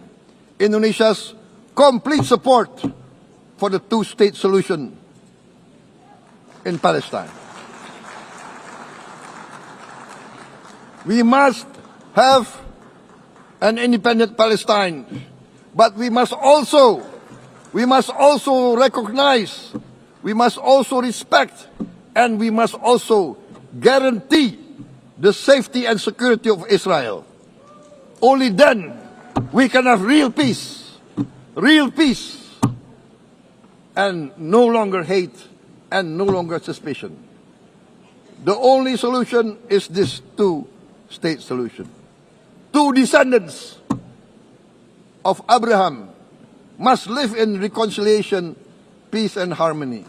[SPEAKER 5] Indonesia's complete support for the two-state solution in Palestine. We must have an independent Palestine, but we must also recognize, we must also respect, and we must also guarantee the safety and security of Israel. Only then we can have real peace, and no longer hate and no longer suspicion. The only solution is this two-state solution. Two descendants of Abraham must live in reconciliation, peace, and harmony.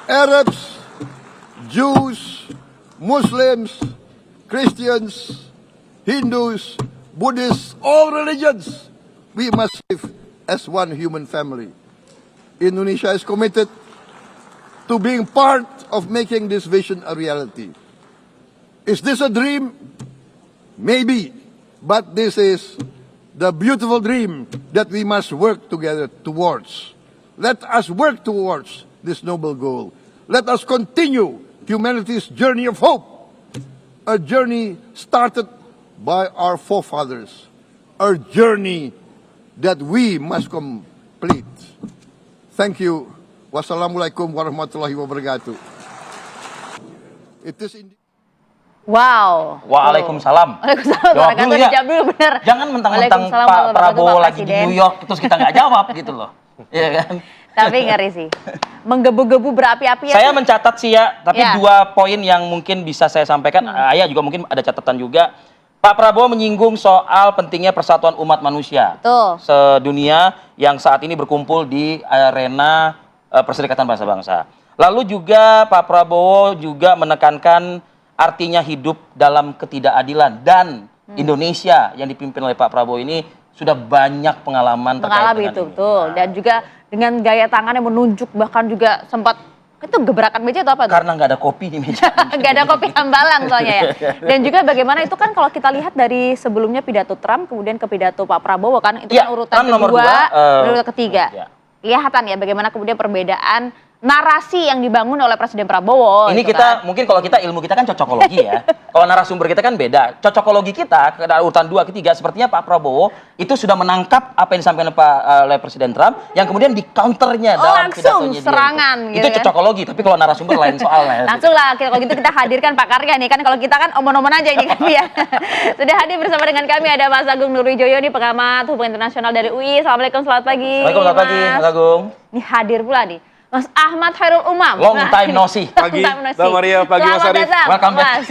[SPEAKER 5] Arabs, Jews, Muslims, Christians, Hindus, Buddhists, all religions, we must live as one human family. Indonesia is committed to being part of making this vision a reality. Is this a dream? Maybe, but this is the beautiful dream that we must work together towards. Let us work towards this noble goal. Let us continue humanity's journey of hope, a journey started by our forefathers, a journey that we must complete. Thank you. Wassalamualaikum warahmatullahi wabarakatuh. It is indeed.
[SPEAKER 1] Wow.
[SPEAKER 2] Waalaikumsalam.
[SPEAKER 1] Waalaikumsalam.
[SPEAKER 2] Jawab dulu ya.
[SPEAKER 1] Dijawab dulu bener.
[SPEAKER 2] Jangan mentang-mentang
[SPEAKER 1] Waalaikumsalam
[SPEAKER 2] Pak
[SPEAKER 1] warahmatullahi
[SPEAKER 2] Prabowo
[SPEAKER 1] wabarakatuh,
[SPEAKER 2] lagi di
[SPEAKER 1] Presiden.
[SPEAKER 2] New York terus kita nggak jawab gitu loh. Iya kan?
[SPEAKER 1] Tapi ngeri sih. Menggebu-gebu berapi-api ya.
[SPEAKER 2] Saya mencatat sih ya, tapi
[SPEAKER 1] Ya.
[SPEAKER 2] dua poin yang mungkin bisa saya sampaikan. Ayah juga mungkin ada catatan juga. Pak Prabowo menyinggung soal pentingnya persatuan umat manusia
[SPEAKER 1] Betul.
[SPEAKER 2] sedunia yang saat ini berkumpul di arena Perserikatan Bangsa-Bangsa. Lalu juga Pak Prabowo juga menekankan artinya hidup dalam ketidakadilan dan Indonesia yang dipimpin oleh Pak Prabowo ini sudah banyak pengalaman terkait
[SPEAKER 1] Mengalami
[SPEAKER 2] dengan
[SPEAKER 1] itu
[SPEAKER 2] ini.
[SPEAKER 1] betul. Dan juga dengan gaya tangannya menunjuk, bahkan juga sempat itu gebrakan meja atau apa tuh?
[SPEAKER 2] Karena nggak ada kopi di meja.
[SPEAKER 1] Nggak ada kopi hambalang soalnya ya. Dan juga bagaimana itu kan kalau kita lihat dari sebelumnya pidato Trump kemudian ke pidato Pak Prabowo kan itu
[SPEAKER 2] Ya,
[SPEAKER 1] kan urutan
[SPEAKER 2] Trump nomor
[SPEAKER 1] kedua,
[SPEAKER 2] dua,
[SPEAKER 1] urutan ketiga.
[SPEAKER 2] ya.
[SPEAKER 1] Kelihatan ya bagaimana kemudian perbedaan narasi yang dibangun oleh Presiden Prabowo.
[SPEAKER 2] Ini
[SPEAKER 1] itu
[SPEAKER 2] kita
[SPEAKER 1] kan.
[SPEAKER 2] mungkin kalau kita ilmu kita kan cocokologi ya. Kalau narasumber kita kan beda. Cocokologi kita ke urutan 2 ketiga sepertinya Pak Prabowo itu sudah menangkap apa yang disampaikan oleh Presiden Trump yang kemudian di counternya dalam
[SPEAKER 1] langsung
[SPEAKER 2] pidatonya dia
[SPEAKER 1] serangan
[SPEAKER 2] itu.
[SPEAKER 1] gitu
[SPEAKER 2] Itu
[SPEAKER 1] ya.
[SPEAKER 2] cocokologi, tapi kalau narasumber lain soalnya.
[SPEAKER 1] Langsung lah kalau gitu kita hadirkan Pak Karya nih kan kalau kita kan omong-omong aja ini kan ya. Sudah hadir bersama dengan kami ada Mas Agung Nurwijoyo nih pengamat hubungan internasional dari UI. Assalamualaikum selamat pagi.
[SPEAKER 2] Assalamualaikum, selamat pagi, Mas Agung.
[SPEAKER 1] Ini hadir pula nih. Mas Ahmad Khairul Umam.
[SPEAKER 2] Long time no see.
[SPEAKER 1] Long
[SPEAKER 6] Pagi,
[SPEAKER 1] time no see.
[SPEAKER 6] Mbak Maria, pagi, Mas
[SPEAKER 1] Selamat
[SPEAKER 6] Arief.
[SPEAKER 1] datang,
[SPEAKER 2] Welcome back.
[SPEAKER 1] Mas.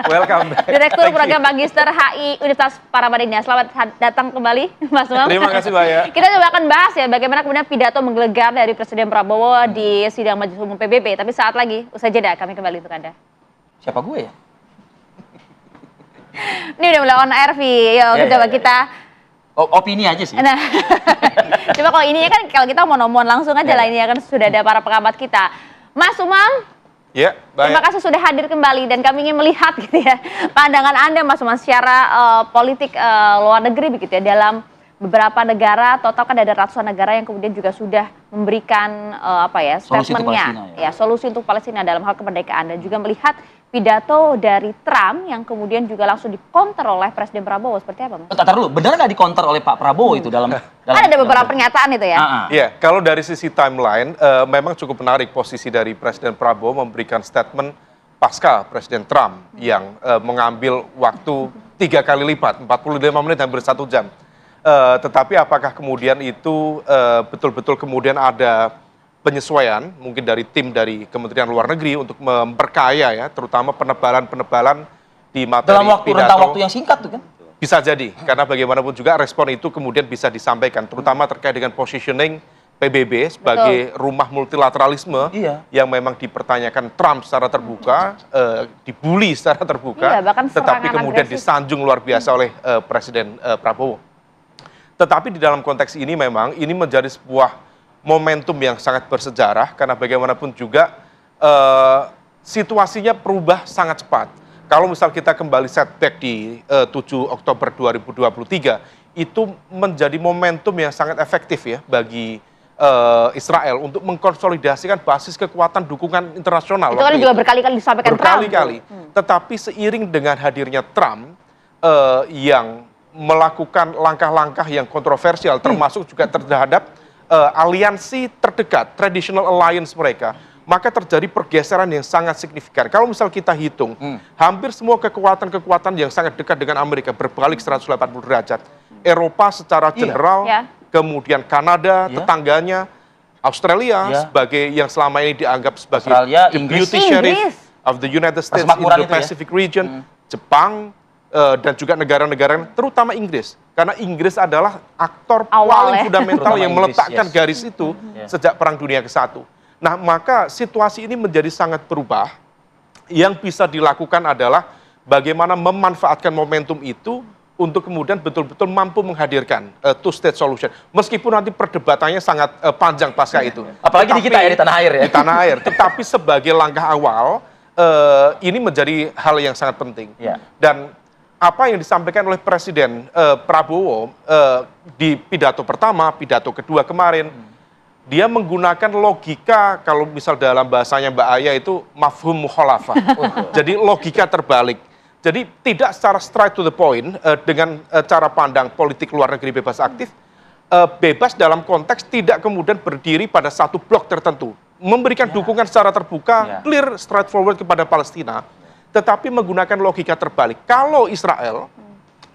[SPEAKER 6] Welcome back.
[SPEAKER 1] Direktur
[SPEAKER 6] Thank you.
[SPEAKER 1] Program Magister HI Universitas Paramadina. Selamat datang kembali, Mas Umam.
[SPEAKER 6] Terima kasih, Mbak ya.
[SPEAKER 1] Kita coba akan bahas ya bagaimana kemudian pidato menggelegar dari Presiden Prabowo di sidang Majelis Umum PBB. Tapi saat lagi, usai jeda kami kembali untuk Anda.
[SPEAKER 2] Siapa gue ya?
[SPEAKER 1] Ini udah mulai on air, Vi. Yuk,
[SPEAKER 2] Ya,
[SPEAKER 1] coba
[SPEAKER 2] ya, ya.
[SPEAKER 1] kita.
[SPEAKER 2] Opini aja sih.
[SPEAKER 1] Nah, coba kalau ininya kan kalau kita mau nomor langsung aja lah ini ya kan sudah ada para pengamat kita. Mas Umam,
[SPEAKER 6] Ya,
[SPEAKER 1] terima
[SPEAKER 6] baik.
[SPEAKER 1] kasih sudah hadir kembali dan kami ingin melihat gitu ya pandangan Anda Mas Umam secara politik luar negeri begitu ya dalam beberapa negara total kan ada ratusan negara yang kemudian juga sudah memberikan apa ya
[SPEAKER 2] Solusi untuk
[SPEAKER 1] statementnya
[SPEAKER 2] Palestina, ya.
[SPEAKER 1] ya solusi untuk Palestina dalam hal kemerdekaan dan juga melihat pidato dari Trump yang kemudian juga langsung dikonter oleh Presiden Prabowo seperti apa Mas?
[SPEAKER 2] Bentar dulu, beneran nggak dikonter oleh Pak Prabowo itu dalam
[SPEAKER 1] Kan ada beberapa pernyataan itu ya.
[SPEAKER 6] Ya, kalau dari sisi timeline, memang cukup menarik posisi dari Presiden Prabowo memberikan statement pasca Presiden Trump yang mengambil waktu 3 kali lipat, 45 menit hampir 1 jam. Tetapi apakah kemudian itu betul-betul kemudian ada penyesuaian mungkin dari tim dari Kementerian Luar Negeri untuk memperkaya ya, terutama penebalan-penebalan di materi
[SPEAKER 2] dalam waktu rentang waktu yang singkat tuh kan?
[SPEAKER 6] Bisa jadi, karena bagaimanapun juga respon itu kemudian bisa disampaikan, terutama terkait dengan positioning PBB sebagai rumah multilateralisme
[SPEAKER 2] Iya.
[SPEAKER 6] yang memang dipertanyakan Trump secara terbuka, dibully secara terbuka,
[SPEAKER 1] Iya, bahkan
[SPEAKER 6] tetapi
[SPEAKER 1] serangan
[SPEAKER 6] kemudian
[SPEAKER 1] agresif.
[SPEAKER 6] disanjung luar biasa oleh Presiden Prabowo. Tetapi di dalam konteks ini memang ini menjadi sebuah momentum yang sangat bersejarah, karena bagaimanapun juga situasinya berubah sangat cepat. Kalau misal kita kembali setback di 7 Oktober 2023, itu menjadi momentum yang sangat efektif ya bagi Israel untuk mengkonsolidasikan basis kekuatan dukungan internasional.
[SPEAKER 1] Itu kan
[SPEAKER 6] waktu
[SPEAKER 1] juga berkali-kali disampaikan Trump.
[SPEAKER 6] berkali-kali. Tetapi seiring dengan hadirnya Trump yang melakukan langkah-langkah yang kontroversial, termasuk juga terhadap aliansi terdekat, traditional alliance mereka, maka terjadi pergeseran yang sangat signifikan. Kalau misal kita hitung, hampir semua kekuatan-kekuatan yang sangat dekat dengan Amerika berbalik 180 derajat. Eropa secara general,
[SPEAKER 1] Ya.
[SPEAKER 6] kemudian Kanada,
[SPEAKER 2] Iya.
[SPEAKER 6] tetangganya, Australia
[SPEAKER 2] Iya.
[SPEAKER 6] sebagai yang selama ini dianggap sebagai
[SPEAKER 2] Australia,
[SPEAKER 6] the
[SPEAKER 2] Inggris.
[SPEAKER 6] beauty sheriff
[SPEAKER 1] Inggris.
[SPEAKER 6] of the United States in
[SPEAKER 2] Persemakmuran
[SPEAKER 6] the
[SPEAKER 2] itu ya.
[SPEAKER 6] Pacific region, Jepang, dan juga negara-negara terutama Inggris, karena Inggris adalah aktor
[SPEAKER 1] Awal
[SPEAKER 6] paling
[SPEAKER 1] ya.
[SPEAKER 6] fundamental
[SPEAKER 2] Terutama
[SPEAKER 6] yang
[SPEAKER 2] Inggris,
[SPEAKER 6] meletakkan
[SPEAKER 2] yes.
[SPEAKER 6] garis itu sejak Perang Dunia ke-1. Nah, maka situasi ini menjadi sangat berubah. Yang bisa dilakukan adalah bagaimana memanfaatkan momentum itu untuk kemudian betul-betul mampu menghadirkan two-state solution. Meskipun nanti perdebatannya sangat panjang pasca itu.
[SPEAKER 2] Apalagi di kita ya, di tanah air ya.
[SPEAKER 6] Di tanah air. Tetapi sebagai langkah awal, ini menjadi hal yang sangat penting.
[SPEAKER 2] Ya.
[SPEAKER 6] Dan apa yang disampaikan oleh Presiden Prabowo di pidato pertama, pidato kedua kemarin, dia menggunakan logika, kalau misal dalam bahasanya Mbak Aya itu mafhum mukhalafah. Jadi logika terbalik. Jadi tidak secara straight to the point dengan cara pandang politik luar negeri bebas aktif, bebas dalam konteks tidak kemudian berdiri pada satu blok tertentu, memberikan dukungan secara terbuka, clear, straightforward kepada Palestina, tetapi menggunakan logika terbalik. Kalau Israel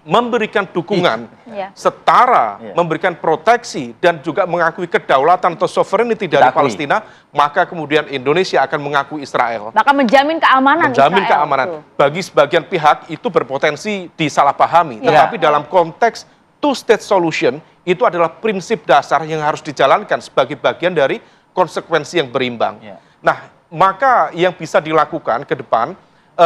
[SPEAKER 6] memberikan dukungan
[SPEAKER 1] Iya.
[SPEAKER 6] setara,
[SPEAKER 2] Iya.
[SPEAKER 6] memberikan proteksi dan juga mengakui kedaulatan atau sovereignty dari
[SPEAKER 2] Diakui.
[SPEAKER 6] Palestina, maka kemudian Indonesia akan mengakui Israel.
[SPEAKER 1] Bahkan menjamin keamanan
[SPEAKER 6] Menjamin
[SPEAKER 1] Israel.
[SPEAKER 6] keamanan.
[SPEAKER 1] Betul.
[SPEAKER 6] Bagi sebagian pihak itu berpotensi disalahpahami.
[SPEAKER 1] Ya.
[SPEAKER 6] Tetapi dalam konteks two-state solution, itu adalah prinsip dasar yang harus dijalankan sebagai bagian dari konsekuensi yang berimbang.
[SPEAKER 2] Ya.
[SPEAKER 6] Nah, maka yang bisa dilakukan ke depan,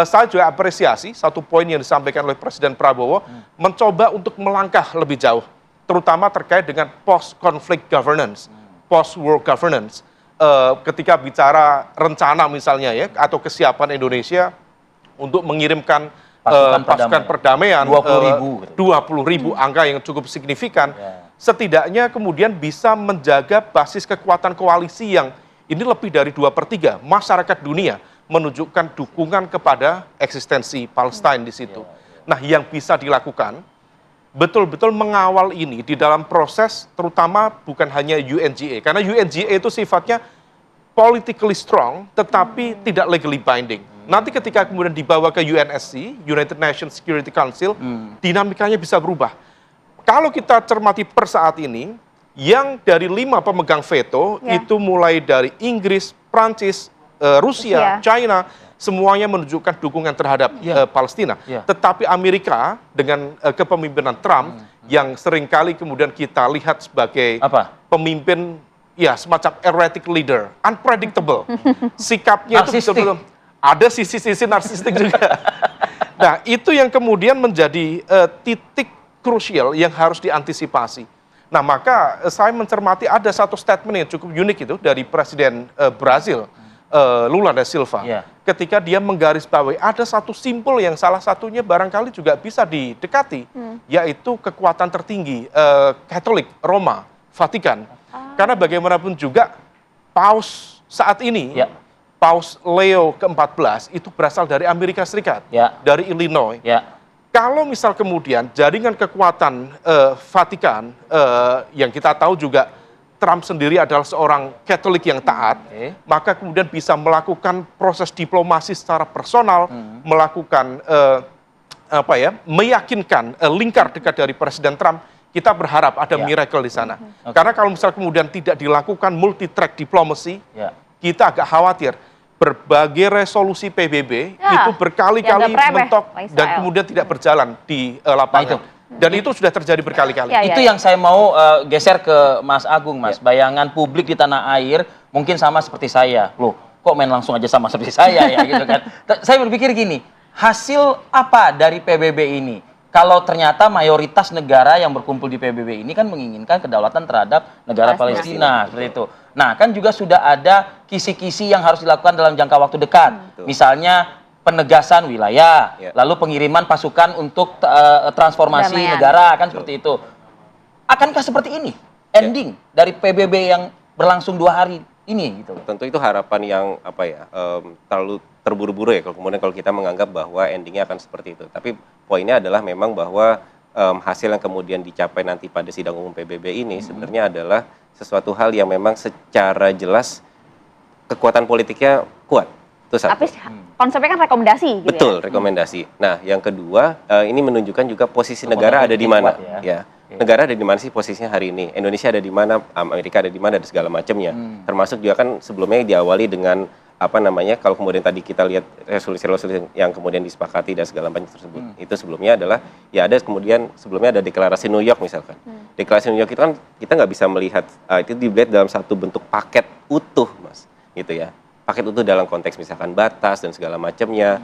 [SPEAKER 6] saya juga apresiasi satu poin yang disampaikan oleh Presiden Prabowo, mencoba untuk melangkah lebih jauh, terutama terkait dengan post-conflict governance, post-war governance. Ketika bicara rencana misalnya ya, atau kesiapan Indonesia untuk mengirimkan pasukan perdamaian
[SPEAKER 2] 20.000
[SPEAKER 6] 20.000 angka yang cukup signifikan, setidaknya kemudian bisa menjaga basis kekuatan koalisi yang ini lebih dari 2/3 masyarakat dunia menunjukkan dukungan kepada eksistensi Palestina di situ. Nah, yang bisa dilakukan betul-betul mengawal ini di dalam proses, terutama bukan hanya UNGA, karena UNGA itu sifatnya politically strong tetapi tidak legally binding. Nanti ketika kemudian dibawa ke UNSC, United Nations Security Council, dinamikanya bisa berubah. Kalau kita cermati per saat ini, yang dari 5 pemegang veto, itu mulai dari Inggris, Prancis, Rusia, China, semuanya menunjukkan dukungan terhadap Palestina. Tetapi Amerika dengan kepemimpinan Trump, yang seringkali kemudian kita lihat sebagai pemimpin semacam erratic leader, unpredictable. Sikapnya itu betul-betul ada sisi-sisi narsistik juga. Nah, itu yang kemudian menjadi titik krusial yang harus diantisipasi. Nah, maka saya mencermati ada satu statement yang cukup unik itu dari Presiden Brazil, Lula da Silva, ketika dia menggarisbawahi ada satu simpul yang salah satunya barangkali juga bisa didekati, yaitu kekuatan tertinggi Katolik Roma, Vatikan. Karena bagaimanapun juga Paus saat ini, Paus Leo ke-14 itu berasal dari Amerika Serikat, dari Illinois. Kalau misal kemudian jaringan kekuatan Vatikan, yang kita tahu juga Trump sendiri adalah seorang Katolik yang taat, maka kemudian bisa melakukan proses diplomasi secara personal, melakukan meyakinkan lingkar dekat dari Presiden Trump. Kita berharap ada miracle di sana. Karena kalau misal kemudian tidak dilakukan multi-track diplomasi, kita agak khawatir. Berbagai resolusi PBB itu berkali-kali mentok dan kemudian tidak berjalan di lapangan. Dan itu sudah terjadi berkali-kali.
[SPEAKER 2] Itu yang saya mau geser ke Mas Agung, Mas. Bayangan publik di tanah air mungkin sama seperti saya. Loh, kok main langsung aja sama seperti saya ya gitu kan. Saya berpikir gini, hasil apa dari PBB ini? Kalau ternyata mayoritas negara yang berkumpul di PBB ini kan menginginkan kedaulatan terhadap negara Palestina, seperti itu. Nah, kan juga sudah ada kisi-kisi yang harus dilakukan dalam jangka waktu dekat. Misalnya penegasan wilayah, lalu pengiriman pasukan untuk transformasi negara, kan seperti itu. Akankah seperti ini ending dari PBB yang berlangsung 2 hari ini gitu?
[SPEAKER 7] Tentu itu harapan yang terlalu terburu-buru ya kalau kita menganggap bahwa endingnya akan seperti itu. Tapi poinnya adalah memang bahwa hasil yang kemudian dicapai nanti pada sidang umum PBB ini sebenarnya adalah sesuatu hal yang memang secara jelas kekuatan politiknya kuat. Itu satu.
[SPEAKER 1] Tapi konsepnya kan rekomendasi gitu.
[SPEAKER 7] Betul, rekomendasi. Nah, yang kedua, ini menunjukkan juga posisi negara ada di mana. Negara ada di mana sih posisinya hari ini? Indonesia ada di mana? Amerika ada di mana? Dan segala macamnya. Termasuk juga kan sebelumnya diawali dengan kalau kemudian tadi kita lihat resolusi-resolusi yang kemudian disepakati dan segala macam tersebut, itu sebelumnya adalah sebelumnya ada deklarasi New York misalkan. Deklarasi New York itu kan kita nggak bisa melihat itu dilihat dalam satu bentuk paket utuh, Mas, gitu ya. Paket utuh dalam konteks misalkan batas dan segala macamnya,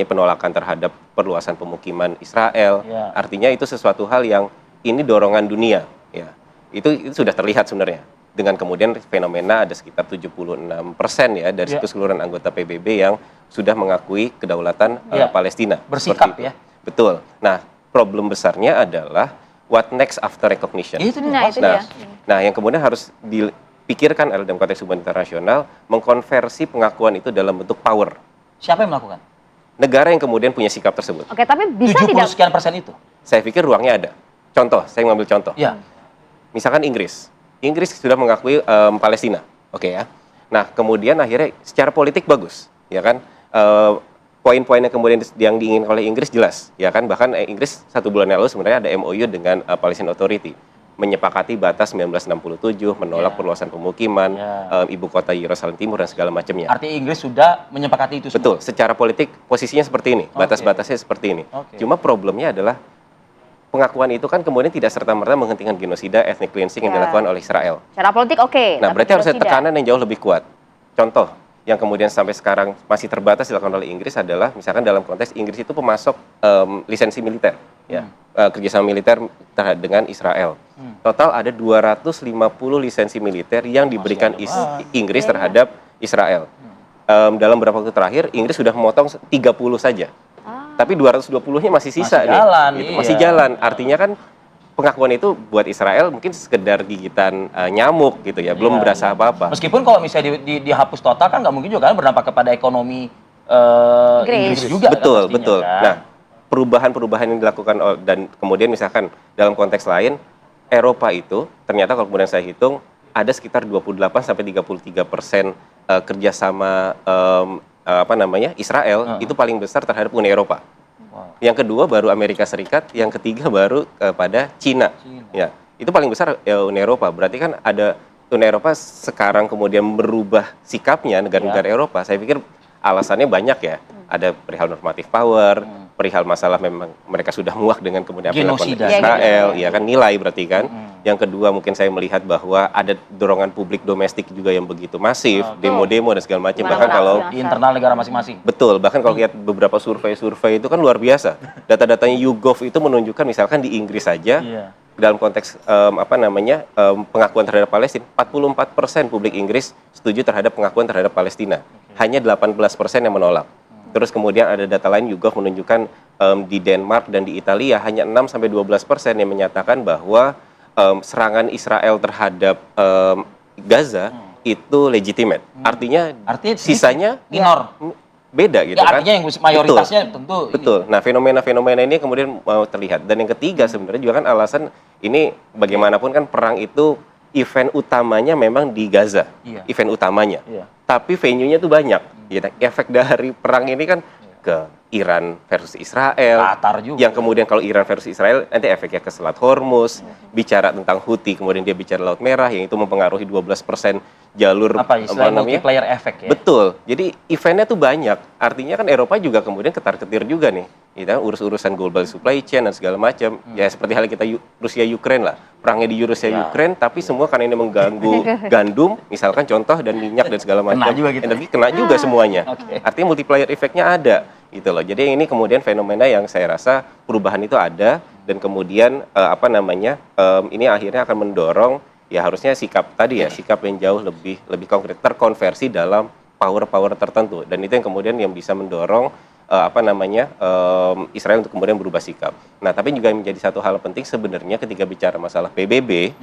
[SPEAKER 7] penolakan terhadap perluasan pemukiman Israel. Artinya itu sesuatu hal yang ini dorongan dunia, ya. Itu sudah terlihat sebenarnya. Dengan kemudian fenomena ada sekitar 76% ya dari keseluruhan anggota PBB yang sudah mengakui kedaulatan Palestina.
[SPEAKER 2] Bersikap ya.
[SPEAKER 7] Betul. Nah, problem besarnya adalah what next after recognition. Nah, yang kemudian harus dipikirkan dalam konteks hubungan internasional, mengkonversi pengakuan itu dalam bentuk power.
[SPEAKER 2] Siapa yang melakukan?
[SPEAKER 7] Negara yang kemudian punya sikap tersebut.
[SPEAKER 1] Oke, tapi bisa
[SPEAKER 2] 70 sekian persen itu?
[SPEAKER 7] Saya pikir ruangnya ada. Contoh, saya mengambil contoh. Misalkan Inggris sudah mengakui Palestina, oke ya. Nah, kemudian akhirnya secara politik bagus, ya kan? Poin-poin yang kemudian yang diinginkan oleh Inggris jelas, ya kan? Bahkan Inggris 1 bulan yang lalu sebenarnya ada MOU dengan Palestine Authority, menyepakati batas 1967, menolak perluasan pemukiman, ibu kota Yerusalem Timur dan segala macamnya.
[SPEAKER 2] Artinya Inggris sudah menyepakati itu semua?
[SPEAKER 7] Betul, secara politik posisinya seperti ini, batas-batasnya seperti ini. Cuma problemnya adalah pengakuan itu kan kemudian tidak serta-merta menghentikan genosida, ethnic cleansing yang dilakukan oleh Israel.
[SPEAKER 1] Secara politik
[SPEAKER 7] Nah, berarti harus ada tekanan yang jauh lebih kuat. Contoh, yang kemudian sampai sekarang masih terbatas dilakukan oleh Inggris adalah misalkan dalam konteks Inggris itu pemasok lisensi militer, ya, kerjasama militer dengan Israel. Total ada 250 lisensi militer yang diberikan Inggris terhadap Israel. Dalam beberapa waktu terakhir Inggris sudah memotong 30 saja. Tapi 220-nya masih sisa
[SPEAKER 2] Masih
[SPEAKER 7] nih.
[SPEAKER 2] jalan,
[SPEAKER 7] Gitu.
[SPEAKER 2] iya.
[SPEAKER 7] Masih jalan. Artinya kan pengakuan itu buat Israel mungkin sekedar gigitan nyamuk gitu ya, belum berasa apa-apa.
[SPEAKER 2] Meskipun kalau misalnya dihapus total kan nggak mungkin juga kan berdampak kepada ekonomi Inggris juga.
[SPEAKER 7] Betul,
[SPEAKER 2] kan,
[SPEAKER 7] betul.
[SPEAKER 2] Kan?
[SPEAKER 7] Nah, perubahan-perubahan yang dilakukan dan kemudian misalkan dalam konteks lain Eropa itu ternyata kalau kemudian saya hitung ada sekitar 28 sampai 33% kerjasama Israel itu paling besar terhadap Uni Eropa. Yang kedua baru Amerika Serikat, yang ketiga baru kepada Cina. Ya, itu paling besar Uni Eropa. Berarti kan ada Uni Eropa sekarang kemudian merubah sikapnya negara-negara Eropa. Saya pikir alasannya banyak ya. Ada perihal normatif power, perihal masalah memang mereka sudah muak dengan kemudian apa yang dilakukan
[SPEAKER 2] Genosida.
[SPEAKER 7] Israel, ya kan nilai berarti kan. Yang kedua mungkin saya melihat bahwa ada dorongan publik domestik juga yang begitu masif, demo-demo dan segala macam. Bahkan kalau
[SPEAKER 2] Di internal negara masing-masing.
[SPEAKER 7] betul, bahkan kalau lihat beberapa survei-survei itu kan luar biasa. Data-datanya YouGov itu menunjukkan misalkan di Inggris saja dalam konteks pengakuan terhadap Palestina, 44% publik Inggris setuju terhadap pengakuan terhadap Palestina. Hanya 18% yang menolak. Terus kemudian ada data lain YouGov menunjukkan di Denmark dan di Italia hanya 6-12% yang menyatakan bahwa serangan Israel terhadap Gaza itu legitimate. Artinya sisanya
[SPEAKER 2] minor.
[SPEAKER 7] Beda gitu
[SPEAKER 2] Ya,
[SPEAKER 7] kan.
[SPEAKER 2] artinya yang mayoritasnya tentu ini.
[SPEAKER 7] Betul. Nah, fenomena-fenomena ini kemudian mau terlihat. Dan yang ketiga sebenarnya juga kan alasan ini bagaimanapun kan perang itu event utamanya memang di Gaza. Event utamanya. Tapi venue-nya tuh banyak. Gitu. Efek dari perang ini kan ke Iran versus Israel,
[SPEAKER 2] Qatar juga.
[SPEAKER 7] yang kemudian kalau Iran versus Israel nanti efeknya ke Selat Hormuz, bicara tentang Houthi, kemudian dia bicara Laut Merah yang itu mempengaruhi 12% jalur
[SPEAKER 2] multiplayer efek ya.
[SPEAKER 7] Betul. Jadi eventnya tuh banyak. Artinya kan Eropa juga kemudian ketar-ketir juga nih. Gitu, urusan global supply chain dan segala macam. Ya seperti halnya kita Rusia Ukraine lah. Perangnya di Rusia Ukraine tapi semua karena ini mengganggu gandum, misalkan contoh dan minyak dan segala macam.
[SPEAKER 2] Kena juga gitu.
[SPEAKER 7] Energi kena juga semuanya. Artinya multiplier efeknya ada gitu loh. Jadi ini kemudian fenomena yang saya rasa perubahan itu ada dan kemudian ini akhirnya akan mendorong ya harusnya sikap tadi ya, sikap yang jauh lebih konkret terkonversi dalam power tertentu dan itu yang kemudian yang bisa mendorong Israel untuk kemudian berubah sikap. Nah, tapi juga menjadi satu hal penting sebenarnya ketika bicara masalah PBB,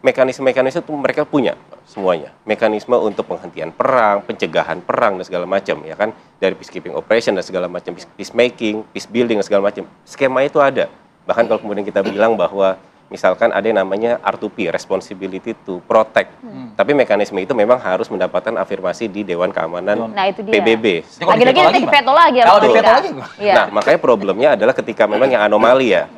[SPEAKER 7] mekanisme-mekanisme itu mereka punya semuanya. Mekanisme untuk penghentian perang, pencegahan perang dan segala macam, ya kan? Dari peacekeeping operation dan segala macam, peacemaking, peace building dan segala macam. Skema itu ada. Bahkan kalau kemudian kita bilang bahwa misalkan ada yang namanya R2P, Responsibility to Protect. Tapi mekanisme itu memang harus mendapatkan afirmasi di Dewan Keamanan
[SPEAKER 1] Nah, itu dia.
[SPEAKER 7] PBB.
[SPEAKER 1] Lagi-lagi nanti veto lagi.
[SPEAKER 2] Kalau di veto lagi
[SPEAKER 7] Nah, makanya problemnya adalah ketika memang yang anomali ya,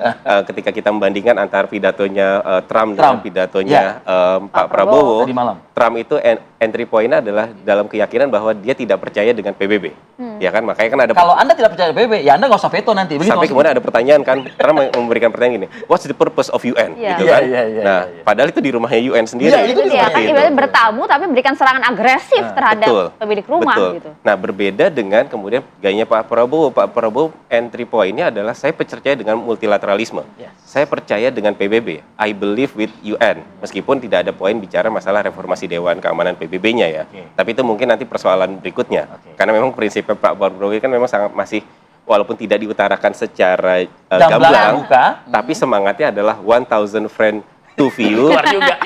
[SPEAKER 7] ketika kita membandingkan antara pidatonya Trump dengan pidatonya Pak Prabowo,
[SPEAKER 2] tadi malam.
[SPEAKER 7] Trump itu entry point-nya adalah dalam keyakinan bahwa dia tidak percaya dengan PBB. Ya kan, makanya kan ada
[SPEAKER 2] Kalau Anda tidak percaya PBB, ya Anda nggak usah veto nanti. Begitu
[SPEAKER 7] sampai
[SPEAKER 2] maksudnya.
[SPEAKER 7] kemudian ada pertanyaan kan, Trump memberikan pertanyaan gini, what's the purpose of UN? Gitu kan. Nah, padahal itu di rumahnya UN sendiri.
[SPEAKER 1] Itu dia kan ibaratnya bertamu tapi memberikan serangan agresif terhadap pemilik rumah gitu.
[SPEAKER 7] Nah, berbeda dengan kemudian gayanya Pak Prabowo. Pak Prabowo entry point-nya adalah saya percaya dengan multilateralisme. Saya percaya dengan PBB. I believe with UN. Meskipun tidak ada poin bicara masalah reformasi Dewan Keamanan PBB-nya ya. Tapi itu mungkin nanti persoalan berikutnya. Karena memang prinsipnya Pak Prabowo kan memang sangat masih walaupun tidak diutarakan secara gamblang, tapi semangatnya adalah 1,000 friend to view,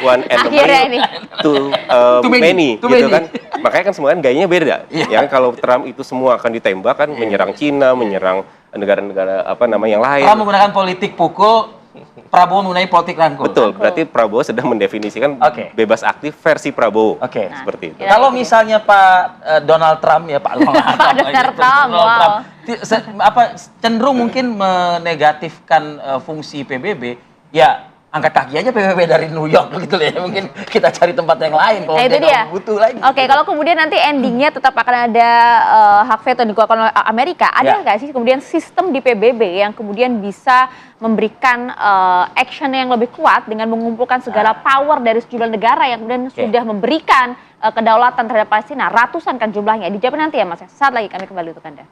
[SPEAKER 7] one enemy to many, gitu kan. Makanya kan semua kan gayanya beda. Ya kan kalau Trump itu semua akan ditembak kan, menyerang Cina, menyerang negara-negara yang lain.
[SPEAKER 2] Trump menggunakan politik pukul, Prabowo menggunakan politik rangkul.
[SPEAKER 7] Betul, berarti Prabowo sedang mendefinisikan bebas aktif versi Prabowo. Seperti itu.
[SPEAKER 2] Kalau misalnya Pak Donald Trump ya, Pak
[SPEAKER 1] Donald Trump,
[SPEAKER 2] cenderung mungkin menegatifkan fungsi PBB, ya angkat kaki aja PBB dari New York gitu ya. Mungkin kita cari tempat yang lain kalau
[SPEAKER 1] Nah, itu
[SPEAKER 2] dia
[SPEAKER 1] dia.
[SPEAKER 2] nggak butuh lagi.
[SPEAKER 1] Oke, kalau kemudian nanti endingnya tetap akan ada hak veto yang dikeluarkan oleh Amerika, ada
[SPEAKER 2] Ya.
[SPEAKER 1] nggak sih kemudian sistem di PBB yang kemudian bisa memberikan action yang lebih kuat dengan mengumpulkan segala power dari sejumlah negara yang kemudian sudah memberikan kedaulatan terhadap Palestina, ratusan kan jumlahnya. Dijawab nanti ya Mas. Saat lagi kami kembali untuk Anda.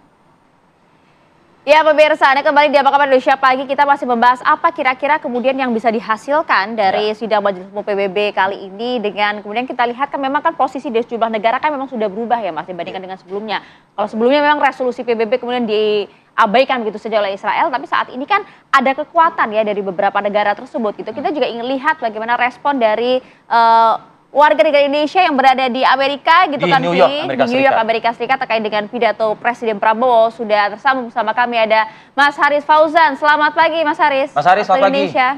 [SPEAKER 1] Ya pemirsa, Anda kembali di Apa Kabar Indonesia Pagi. Kita masih membahas apa kira-kira kemudian yang bisa dihasilkan dari sidang Majelis Umum PBB kali ini, dengan kemudian kita lihat kan memang kan posisi dari sejumlah negara kan memang sudah berubah ya Mas dibandingkan dengan sebelumnya. Kalau sebelumnya memang resolusi PBB kemudian diabaikan begitu saja oleh Israel, tapi saat ini kan ada kekuatan ya dari beberapa negara tersebut gitu. Kita juga ingin lihat bagaimana respon dari warga negara Indonesia yang berada di Amerika gitu
[SPEAKER 2] Di
[SPEAKER 1] kan
[SPEAKER 2] New
[SPEAKER 1] sih,
[SPEAKER 2] York,
[SPEAKER 1] di
[SPEAKER 2] Amerika
[SPEAKER 1] New York
[SPEAKER 2] Serikat.
[SPEAKER 1] Amerika Serikat terkait dengan pidato Presiden Prabowo. Sudah tersambung bersama kami ada Mas Haris Fauzan. Selamat pagi Mas Haris.
[SPEAKER 2] Mas Haris,
[SPEAKER 1] Waktu
[SPEAKER 2] selamat pagi.
[SPEAKER 1] Indonesia.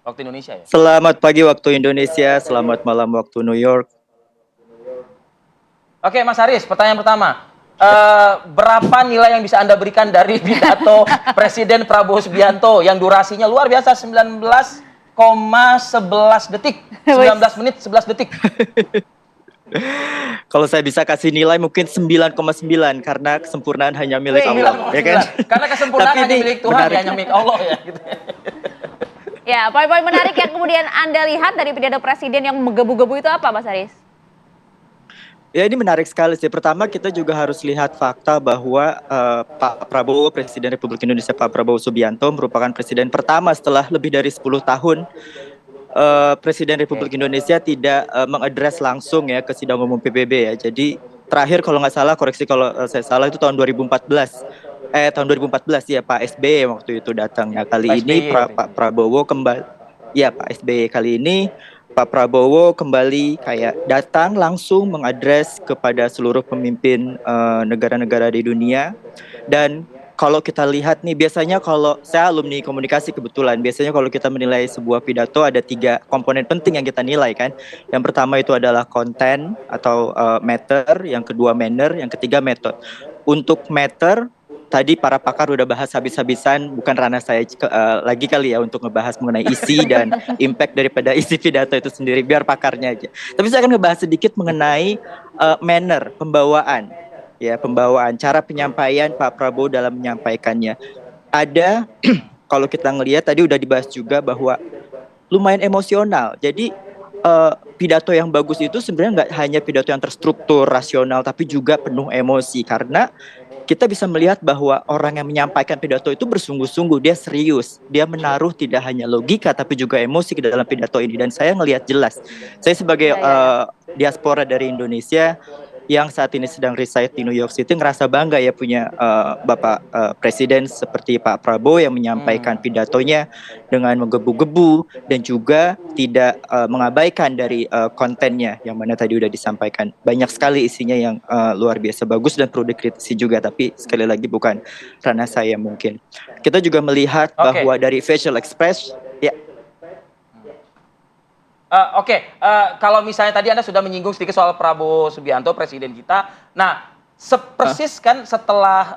[SPEAKER 2] Waktu Indonesia ya.
[SPEAKER 8] Selamat pagi waktu Indonesia, selamat malam waktu New York.
[SPEAKER 2] Oke Mas Haris, pertanyaan pertama. Berapa nilai yang bisa Anda berikan dari pidato Presiden Prabowo Subianto yang durasinya luar biasa 19,11 detik. 19 menit 11 detik.
[SPEAKER 8] Kalau saya bisa kasih nilai mungkin 9,9 karena kesempurnaan hanya milik Allah, ya kan?
[SPEAKER 2] Karena kesempurnaan
[SPEAKER 8] Tapi
[SPEAKER 2] hanya
[SPEAKER 8] ini
[SPEAKER 2] milik Tuhan,
[SPEAKER 8] menarik.
[SPEAKER 2] hanya milik Allah ya gitu.
[SPEAKER 1] Ya, poin-poin menarik yang kemudian Anda lihat dari pidato Presiden yang menggebu-gebu itu apa Mas Haris?
[SPEAKER 8] Ya ini menarik sekali sih. Pertama kita juga harus lihat fakta bahwa Pak Prabowo, Presiden Republik Indonesia Pak Prabowo Subianto merupakan presiden pertama setelah lebih dari 10 tahun Presiden Republik Indonesia tidak mengadres langsung ya ke sidang umum PBB ya. Jadi terakhir kalau nggak salah, koreksi kalau saya salah, itu tahun 2014. Tahun 2014 ya Pak SBY waktu itu datang. Nah kali
[SPEAKER 2] Pak
[SPEAKER 8] ini
[SPEAKER 2] SBY.
[SPEAKER 8] Pak Prabowo kembali, ya Pak SBY kali ini Pak Prabowo kembali kayak datang langsung mengadres kepada seluruh pemimpin negara-negara di dunia. Dan kalau kita lihat nih, biasanya kalau saya alumni komunikasi kebetulan, biasanya kalau kita menilai sebuah pidato ada 3 komponen penting yang kita nilai kan. Yang pertama itu adalah konten atau matter, yang kedua manner, yang ketiga method. Untuk matter, tadi para pakar udah bahas habis-habisan, bukan ranah saya lagi kali ya untuk ngebahas mengenai isi dan impact daripada isi pidato itu sendiri, biar pakarnya aja. Tapi saya akan ngebahas sedikit mengenai manner, pembawaan. Ya, pembawaan, cara penyampaian Pak Prabowo dalam menyampaikannya. Ada, kalau kita ngelihat tadi udah dibahas juga bahwa lumayan emosional. Jadi pidato yang bagus itu sebenarnya nggak hanya pidato yang terstruktur, rasional, tapi juga penuh emosi. Karena kita bisa melihat bahwa orang yang menyampaikan pidato itu bersungguh-sungguh, dia serius. Dia menaruh tidak hanya logika, tapi juga emosi ke dalam pidato ini. Dan saya ngelihat jelas. Saya sebagai diaspora dari Indonesia, yang saat ini sedang reside di New York City, ngerasa bangga ya punya Bapak Presiden seperti Pak Prabowo yang menyampaikan pidatonya dengan menggebu-gebu dan juga tidak mengabaikan dari kontennya yang mana tadi udah disampaikan. Banyak sekali isinya yang luar biasa bagus dan perlu dikritisi juga, tapi sekali lagi bukan ranah saya mungkin. Kita juga melihat bahwa dari facial expression, ya.
[SPEAKER 2] Kalau misalnya tadi Anda sudah menyinggung sedikit soal Prabowo Subianto, presiden kita. Nah, persis kan setelah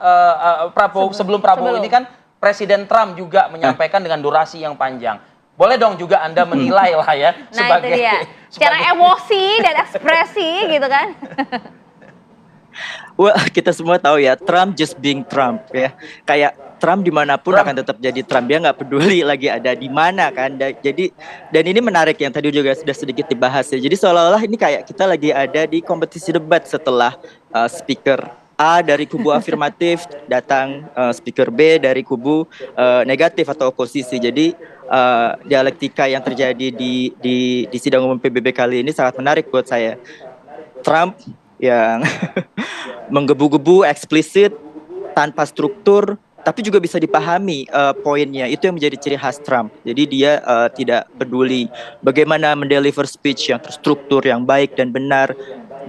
[SPEAKER 2] sebelum Prabowo ini kan Presiden Trump juga menyampaikan dengan durasi yang panjang. Boleh dong juga Anda menilai lah ya.
[SPEAKER 1] Nah itu dia, secara emosi dan ekspresi gitu kan.
[SPEAKER 8] Well, kita semua tahu ya, Trump just being Trump ya. Kayak Trump dimanapun akan tetap jadi Trump. Dia nggak peduli lagi ada di mana kan. Jadi, dan ini menarik yang tadi juga sudah sedikit dibahas ya. Jadi seolah-olah ini kayak kita lagi ada di kompetisi debat setelah speaker A dari kubu afirmatif datang speaker B dari kubu negatif atau oposisi. Jadi dialektika yang terjadi di sidang umum PBB kali ini sangat menarik buat saya. Trump yang menggebu-gebu, eksplisit, tanpa struktur, tapi juga bisa dipahami poinnya. Itu yang menjadi ciri khas Trump. Jadi dia tidak peduli bagaimana mendeliver speech yang terstruktur, yang baik dan benar.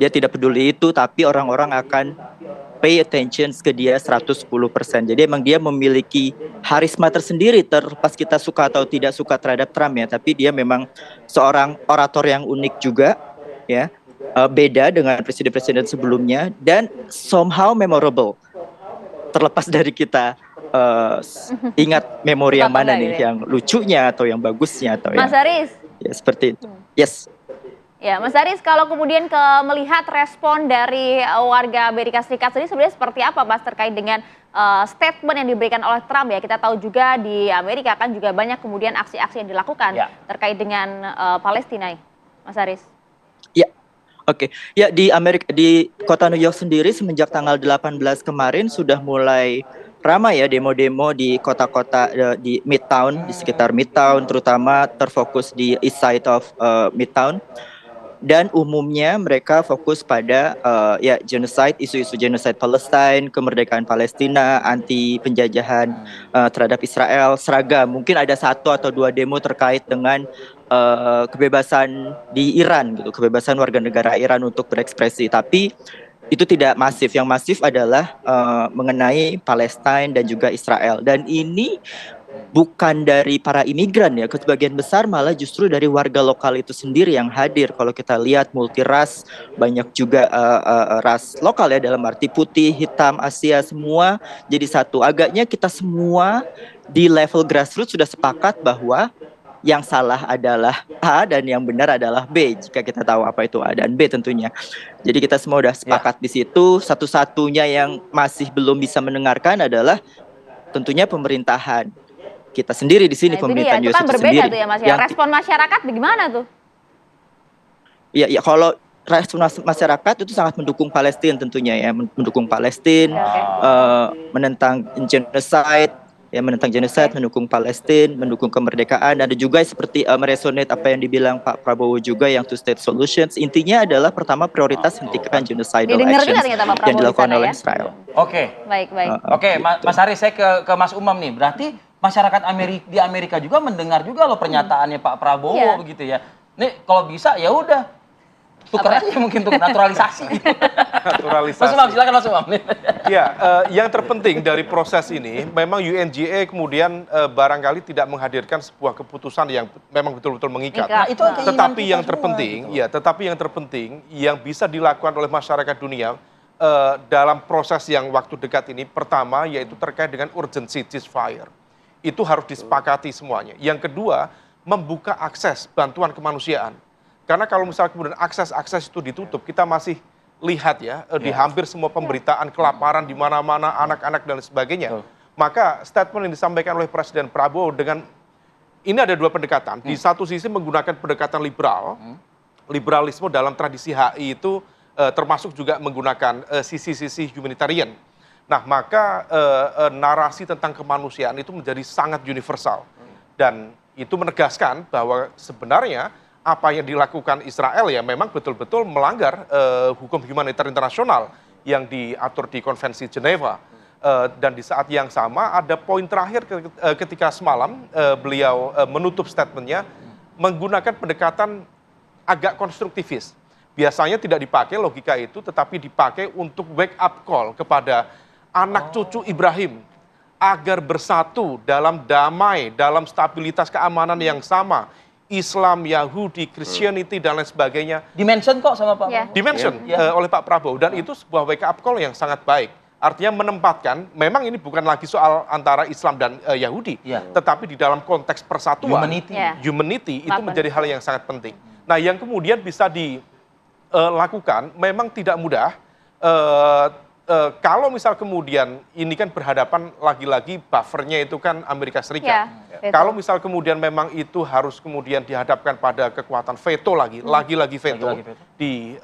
[SPEAKER 8] Dia tidak peduli itu, tapi orang-orang akan pay attention ke dia 110%. Jadi emang dia memiliki harisma tersendiri, terlepas kita suka atau tidak suka terhadap Trump ya. Tapi dia memang seorang orator yang unik juga, ya. Beda dengan presiden-presiden sebelumnya dan somehow memorable. Terlepas dari kita ingat memori yang
[SPEAKER 1] Atau
[SPEAKER 8] mana
[SPEAKER 1] enggak
[SPEAKER 8] nih,
[SPEAKER 1] gitu ya?
[SPEAKER 8] yang lucunya atau yang bagusnya atau
[SPEAKER 1] Mas
[SPEAKER 8] yang
[SPEAKER 1] Haris,
[SPEAKER 8] ya seperti itu. Yes.
[SPEAKER 1] ya Mas Haris, kalau kemudian melihat respon dari warga Amerika Serikat sendiri sebenarnya seperti apa Mas terkait dengan statement yang diberikan oleh Trump ya? Kita tahu juga di Amerika kan juga banyak kemudian aksi-aksi yang dilakukan
[SPEAKER 2] Ya.
[SPEAKER 1] terkait dengan Palestina, Mas Haris.
[SPEAKER 8] Ya. Oke. Ya, di kota New York sendiri semenjak tanggal 18 kemarin sudah mulai ramai ya demo-demo di kota-kota di Midtown, di sekitar Midtown, terutama terfokus di east side of Midtown. Dan umumnya mereka fokus pada ya genocide, isu-isu genocide Palestina, kemerdekaan Palestina, anti penjajahan terhadap Israel, seragam. Mungkin ada 1 atau 2 demo terkait dengan kebebasan di Iran gitu, kebebasan warga negara Iran untuk berekspresi. Tapi itu tidak masif. Yang masif adalah mengenai Palestina dan juga Israel. Dan ini bukan dari para imigran ya, sebagian besar malah justru dari warga lokal itu sendiri yang hadir. Kalau kita lihat multiras, banyak juga ras lokal ya, dalam arti putih, hitam, Asia, semua jadi satu. Agaknya kita semua di level grassroots sudah sepakat bahwa yang salah adalah A dan yang benar adalah B, jika kita tahu apa itu A dan B tentunya. Jadi kita semua sudah sepakat di situ. Satu-satunya yang masih belum bisa mendengarkan adalah tentunya pemerintahan kita sendiri di sini,
[SPEAKER 1] Nah, itu
[SPEAKER 8] pemerintahan
[SPEAKER 1] dia, itu
[SPEAKER 8] US
[SPEAKER 1] kan
[SPEAKER 8] itu
[SPEAKER 1] berbeda
[SPEAKER 8] sendiri.
[SPEAKER 1] tuh ya Mas ya. Respon masyarakat bagaimana tuh?
[SPEAKER 8] Ya, kalau respon masyarakat itu sangat mendukung Palestina tentunya ya, mendukung Palestina, menentang genocide, ya menentang genocide, mendukung Palestina, mendukung kemerdekaan. Ada juga seperti meresonate apa yang dibilang Pak Prabowo juga, yang two state solutions. Intinya adalah pertama prioritas hentikan genocidal
[SPEAKER 1] Didengar juga
[SPEAKER 8] actions
[SPEAKER 1] ternyata Pak Prabowo
[SPEAKER 8] yang dilakukan
[SPEAKER 1] di sana
[SPEAKER 8] oleh
[SPEAKER 1] ya.
[SPEAKER 8] Israel.
[SPEAKER 2] Oke.
[SPEAKER 1] Baik.
[SPEAKER 2] Oke, Mas Haris, saya ke Mas Umam nih. Berarti masyarakat di Amerika juga mendengar juga loh pernyataannya Pak Prabowo
[SPEAKER 1] Iya.
[SPEAKER 2] begitu ya. Nih kalau bisa ya udah tukar aja mungkin untuk naturalisasi.
[SPEAKER 6] Naturalisasi.
[SPEAKER 2] Mas Umam, silakan Mas Umam.
[SPEAKER 6] Ya, yang terpenting dari proses ini, memang UNGA kemudian barangkali tidak menghadirkan sebuah keputusan yang memang betul-betul mengikat.
[SPEAKER 1] Nah, itu
[SPEAKER 2] keinginan
[SPEAKER 6] Tetapi
[SPEAKER 2] kita
[SPEAKER 6] yang
[SPEAKER 2] semua,
[SPEAKER 6] terpenting,
[SPEAKER 2] gitu.
[SPEAKER 6] ya, tetapi yang terpenting yang bisa dilakukan oleh masyarakat dunia dalam proses yang waktu dekat ini, pertama yaitu terkait dengan urgency ceasefire. Itu harus disepakati semuanya. Yang kedua, membuka akses bantuan kemanusiaan. Karena kalau misalnya kemudian akses itu ditutup, kita masih lihat ya, di hampir semua pemberitaan kelaparan di mana-mana, anak-anak dan sebagainya. Maka statement yang disampaikan oleh Presiden Prabowo dengan ini ada 2 pendekatan. Di satu sisi menggunakan pendekatan liberal, liberalisme dalam tradisi HI itu termasuk juga menggunakan sisi-sisi humanitarian. Nah, maka narasi tentang kemanusiaan itu menjadi sangat universal. Dan itu menegaskan bahwa sebenarnya apa yang dilakukan Israel ya memang betul-betul melanggar hukum humaniter internasional yang diatur di Konvensi Geneva. Dan di saat yang sama ada poin terakhir ketika semalam beliau menutup statementnya menggunakan pendekatan agak konstruktivis. Biasanya tidak dipakai logika itu, tetapi dipakai untuk wake up call kepada anak cucu Ibrahim agar bersatu dalam damai, dalam stabilitas keamanan yang sama. Islam, Yahudi, Christianity dan lain sebagainya.
[SPEAKER 2] Dimention kok sama Pak.
[SPEAKER 1] Ya.
[SPEAKER 6] Dimention oleh Pak Prabowo, dan itu sebuah wake up call yang sangat baik. Artinya menempatkan, memang ini bukan lagi soal antara Islam dan Yahudi, tetapi di dalam konteks persatuan, humanity itu menjadi hal yang sangat penting. Nah, yang kemudian bisa dilakukan memang tidak mudah. Kalau misal kemudian ini kan berhadapan lagi-lagi buffernya itu kan Amerika Serikat. Kalau misal kemudian memang itu harus kemudian dihadapkan pada kekuatan veto lagi-lagi veto di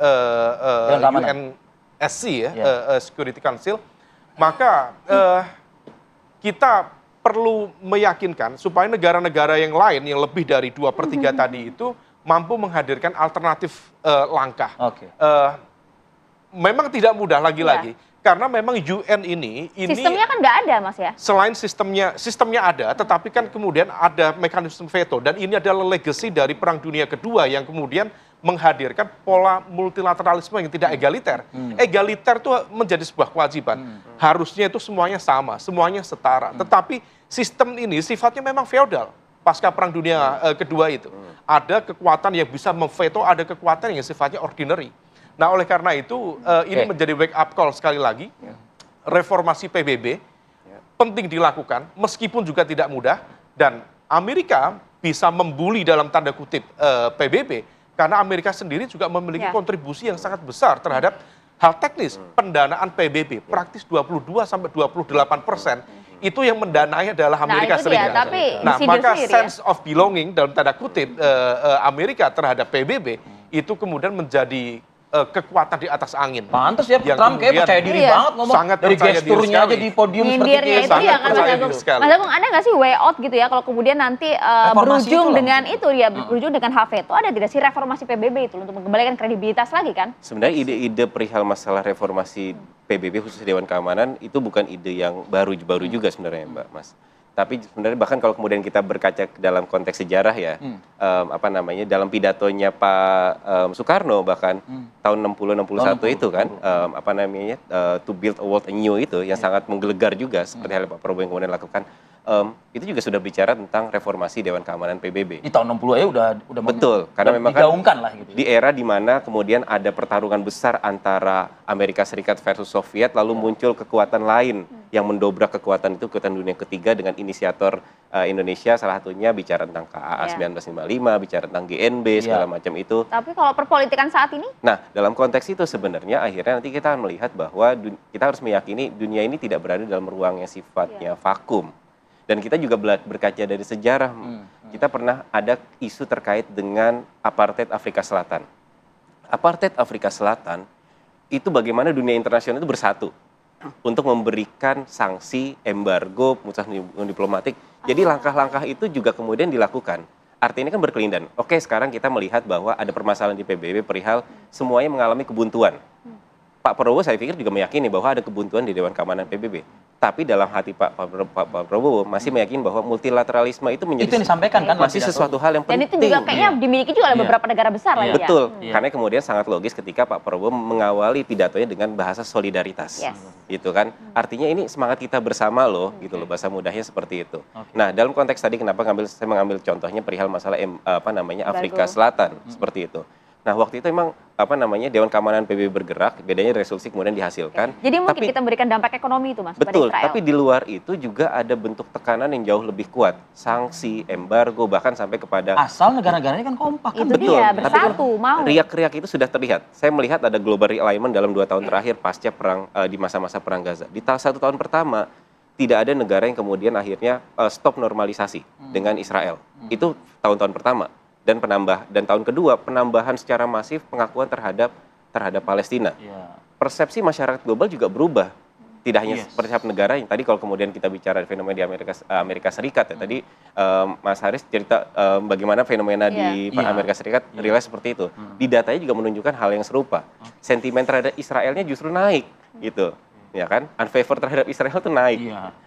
[SPEAKER 6] UNSC ya, Security Council, maka kita perlu meyakinkan supaya negara-negara yang lain yang lebih dari 2/3 tadi itu mampu menghadirkan alternatif langkah. Memang tidak mudah lagi-lagi. Karena memang UN ini
[SPEAKER 1] sistemnya kan nggak ada Mas ya?
[SPEAKER 6] Selain sistemnya ada, tetapi kan kemudian ada mekanisme veto, dan ini adalah legacy dari Perang Dunia Kedua yang kemudian menghadirkan pola multilateralisme yang tidak egaliter. Egaliter itu menjadi sebuah kewajiban. Harusnya itu semuanya sama, semuanya setara. Tetapi sistem ini sifatnya memang feodal. Pasca Perang Dunia Kedua itu ada kekuatan yang bisa memveto, ada kekuatan yang sifatnya ordinary. Nah, oleh karena itu ini menjadi wake up call sekali lagi. Reformasi PBB penting dilakukan, meskipun juga tidak mudah, dan Amerika bisa membuli dalam tanda kutip PBB, karena Amerika sendiri juga memiliki kontribusi yang sangat besar terhadap hal teknis pendanaan PBB, praktis 22-28%. Itu yang mendanai adalah Amerika Serikat. Nah, maka sense of belonging dalam tanda kutip Amerika terhadap PBB itu kemudian menjadi kekuatan di atas angin.
[SPEAKER 2] Pantes ya, Trump kayak percaya diri banget ngomong.
[SPEAKER 6] Sangat
[SPEAKER 2] dari
[SPEAKER 6] percaya diri
[SPEAKER 2] gesturnya aja
[SPEAKER 6] sekali.
[SPEAKER 2] di podium seperti
[SPEAKER 1] Nyindirnya
[SPEAKER 2] itu.
[SPEAKER 1] itu ya kan Mas
[SPEAKER 6] percaya
[SPEAKER 1] Agung.
[SPEAKER 6] diri sekali.
[SPEAKER 1] Mas Agung, ada nggak sih way out gitu ya kalau kemudian nanti berujung dengan itu ya, berujung dengan hak veto, ada tidak sih reformasi PBB itu untuk mengembalikan kredibilitas lagi kan?
[SPEAKER 7] Sebenarnya ide-ide perihal masalah reformasi PBB khusus Dewan Keamanan itu bukan ide yang baru juga sebenarnya Mbak Mas. Tapi sebenarnya bahkan kalau kemudian kita berkaca ke dalam konteks sejarah ya, dalam pidatonya Pak Soekarno bahkan tahun 60-61 itu kan, to build a world anew itu yang sangat menggelegar juga seperti hal Pak Prabowo yang kemudian lakukan. Itu juga sudah bicara tentang reformasi Dewan Keamanan PBB.
[SPEAKER 2] Di tahun 60 ya udah
[SPEAKER 7] betul, karena memang
[SPEAKER 2] digaungkan lah gitu.
[SPEAKER 7] Di era di mana kemudian ada pertarungan besar antara Amerika Serikat versus Soviet, lalu muncul kekuatan lain yang mendobrak kekuatan itu, kekuatan dunia ketiga dengan inisiator Indonesia, salah satunya bicara tentang KAA 1955, bicara tentang GNB segala macam itu.
[SPEAKER 1] Tapi kalau perpolitikan saat ini?
[SPEAKER 7] Nah, dalam konteks itu sebenarnya akhirnya nanti kita akan melihat bahwa kita harus meyakini dunia ini tidak berada dalam ruang yang sifatnya vakum. Dan kita juga berkaca dari sejarah. Kita pernah ada isu terkait dengan apartheid Afrika Selatan. Apartheid Afrika Selatan itu bagaimana dunia internasional itu bersatu untuk memberikan sanksi, embargo, pemutusan diplomatik. Jadi langkah-langkah itu juga kemudian dilakukan. Artinya kan berkelindan. Oke, sekarang kita melihat bahwa ada permasalahan di PBB perihal semuanya mengalami kebuntuan. Pak Prabowo saya pikir juga meyakini bahwa ada kebuntuan di Dewan Keamanan PBB. Tapi dalam hati Pak Prabowo masih meyakini bahwa multilateralisme itu menjadi
[SPEAKER 2] itu yang disampaikan kan
[SPEAKER 7] masih sesuatu hal yang penting.
[SPEAKER 1] Dan itu juga kayaknya dimiliki juga oleh beberapa negara besar lagi ya.
[SPEAKER 7] Betul, karena kemudian sangat logis ketika Pak Prabowo mengawali pidatonya dengan bahasa solidaritas. Gitu kan. Artinya ini semangat kita bersama loh, gitu loh, bahasa mudahnya seperti itu. Nah, dalam konteks tadi kenapa saya mengambil contohnya perihal masalah Afrika Selatan seperti itu. Nah, waktu itu memang Dewan Keamanan PBB bergerak, bedanya resolusi kemudian dihasilkan.
[SPEAKER 1] Jadi mungkin kita memberikan dampak ekonomi itu Mas
[SPEAKER 7] betul,
[SPEAKER 1] pada Israel.
[SPEAKER 7] tapi di luar itu juga ada bentuk tekanan yang jauh lebih kuat, sanksi, embargo, bahkan sampai kepada
[SPEAKER 2] asal negara-negaranya kan kompak kan.
[SPEAKER 1] Itu dia, bersatu, mau.
[SPEAKER 7] Riak-riak itu sudah terlihat. Saya melihat ada global realignment dalam 2 tahun terakhir pasca perang di masa-masa perang Gaza. Di 1 tahun pertama tidak ada negara yang kemudian akhirnya stop normalisasi dengan Israel. Itu tahun-tahun pertama. Dan tahun kedua penambahan secara masif pengakuan terhadap Palestina. Persepsi masyarakat global juga berubah. Tidak hanya persepsi negara yang tadi kalau kemudian kita bicara fenomena di Amerika Serikat ya, tadi Mas Haris cerita bagaimana fenomena di Amerika Serikat realize seperti itu. Di datanya juga menunjukkan hal yang serupa. Sentimen terhadap Israelnya justru naik gitu. Ya kan, unfavor terhadap Israel itu naik,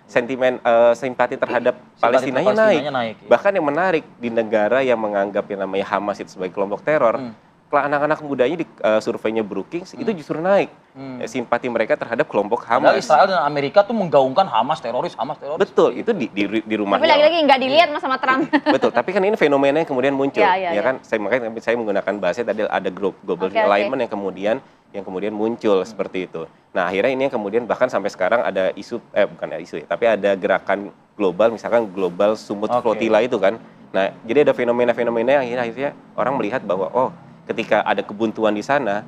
[SPEAKER 7] sentimen simpati terhadap Palestinanya naik. Bahkan yang menarik di negara yang menganggap yang namanya Hamas itu sebagai kelompok teror, anak-anak mudanya di surveinya Brookings itu justru naik, simpati mereka terhadap kelompok Hamas.
[SPEAKER 2] Padahal Israel dan Amerika tuh menggaungkan Hamas teroris.
[SPEAKER 7] Betul, itu di rumahnya.
[SPEAKER 1] Tapi lagi-lagi nggak dilihat sama Trump.
[SPEAKER 7] Betul, tapi kan ini fenomena yang kemudian muncul, ya kan? Makanya saya menggunakan bahasa tadi ada global alignment yang kemudian muncul seperti itu. Nah, akhirnya ini yang kemudian bahkan sampai sekarang ada isu, tapi ada gerakan global, misalkan global sumut flotilla itu kan. Nah, jadi ada fenomena-fenomena yang akhirnya orang melihat bahwa ketika ada kebuntuan di sana,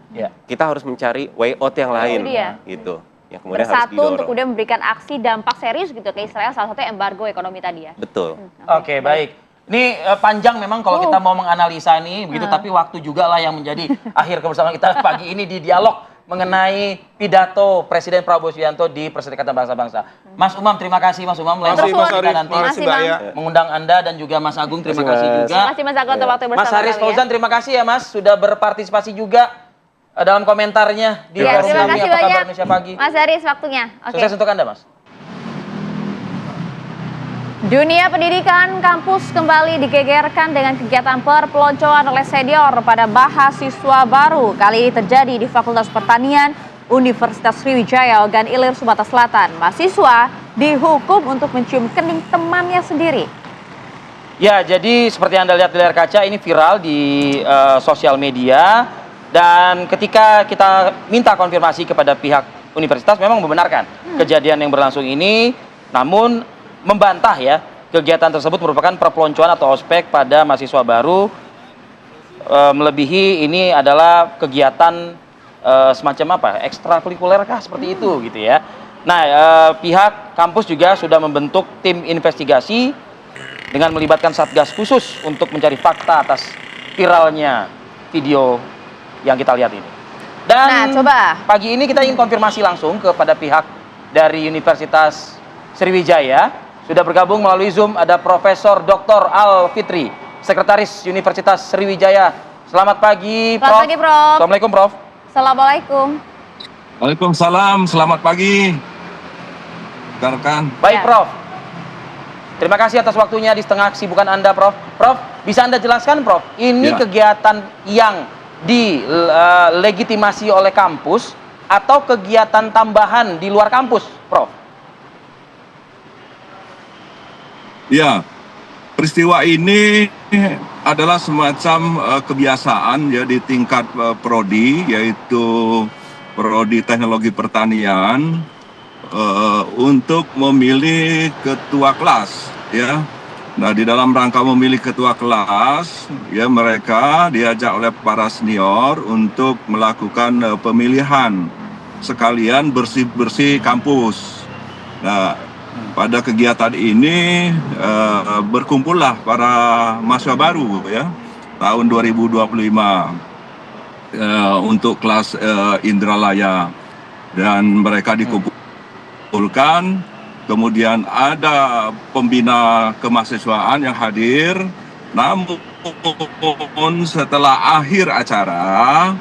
[SPEAKER 7] kita harus mencari way out yang lain, gitu. Yang kemudian harus
[SPEAKER 1] bersatu
[SPEAKER 7] didorong.
[SPEAKER 1] untuk kemudian memberikan aksi dampak serius gitu ke Israel, salah satunya embargo ekonomi tadi ya.
[SPEAKER 7] Betul.
[SPEAKER 2] Oke, baik. Ini panjang memang kalau kita mau menganalisa ini begitu, tapi waktu juga lah yang menjadi akhir kebersamaan kita pagi ini di dialog mengenai pidato Presiden Prabowo Subianto di Perserikatan Bangsa-Bangsa. Mas Umam, terima kasih Mas Umam.
[SPEAKER 6] Terima kasih Mas Arief,
[SPEAKER 2] nanti
[SPEAKER 6] makasih Mbak ya.
[SPEAKER 2] mengundang Anda dan juga Mas Agung, terima kasih juga.
[SPEAKER 1] Terima kasih Mas Agung untuk waktu bersama
[SPEAKER 2] Mas Haris
[SPEAKER 1] kami
[SPEAKER 2] Fauzan, terima kasih ya Mas sudah berpartisipasi juga dalam komentarnya di forum
[SPEAKER 1] terima
[SPEAKER 2] kami
[SPEAKER 1] kasih
[SPEAKER 2] Apa Kabar
[SPEAKER 1] banyak
[SPEAKER 2] Indonesia Pagi.
[SPEAKER 1] Mas Haris waktunya.
[SPEAKER 2] Sukses untuk Anda Mas.
[SPEAKER 1] Dunia pendidikan kampus kembali digegerkan dengan kegiatan perpeloncoan oleh senior pada mahasiswa baru. Kali ini terjadi di Fakultas Pertanian Universitas Sriwijaya Ogan Ilir, Sumatera Selatan. Mahasiswa dihukum untuk mencium kening temannya sendiri.
[SPEAKER 2] Ya, jadi seperti Anda lihat di layar kaca, ini viral di sosial media. Dan ketika kita minta konfirmasi kepada pihak universitas, memang membenarkan kejadian yang berlangsung ini. Namun membantah ya kegiatan tersebut merupakan perpeloncoan atau ospek pada mahasiswa baru, melebihi ini adalah kegiatan semacam apa, ekstrakurikuler kah seperti itu gitu ya. Nah, pihak kampus juga sudah membentuk tim investigasi dengan melibatkan satgas khusus untuk mencari fakta atas viralnya video yang kita lihat ini. Dan
[SPEAKER 1] Nah, coba.
[SPEAKER 2] pagi ini kita ingin konfirmasi langsung kepada pihak dari Universitas Sriwijaya. Sudah bergabung melalui Zoom ada Profesor Dr. Al Fitri, Sekretaris Universitas Sriwijaya. Selamat pagi, Prof.
[SPEAKER 1] Selamat pagi, Prof.
[SPEAKER 2] Assalamualaikum, Prof.
[SPEAKER 1] Assalamualaikum.
[SPEAKER 9] Waalaikumsalam, selamat pagi rekan-rekan.
[SPEAKER 2] Baik,
[SPEAKER 1] Ya.
[SPEAKER 2] Prof. Terima kasih atas waktunya di setengah kesibukan Anda, Prof. Prof, bisa Anda jelaskan, Prof, ini
[SPEAKER 9] Ya.
[SPEAKER 2] kegiatan yang dilegitimasi oleh kampus atau kegiatan tambahan di luar kampus, Prof?
[SPEAKER 9] Ya, peristiwa ini adalah semacam kebiasaan ya di tingkat prodi, yaitu prodi teknologi pertanian, untuk memilih ketua kelas ya. Nah, di dalam rangka memilih ketua kelas ya, mereka diajak oleh para senior untuk melakukan pemilihan sekalian bersih-bersih kampus. Nah, pada kegiatan ini berkumpullah para mahasiswa baru ya tahun 2025 untuk kelas Indralaya, dan mereka dikumpulkan. Kemudian ada pembina kemahasiswaan yang hadir. Namun setelah akhir acara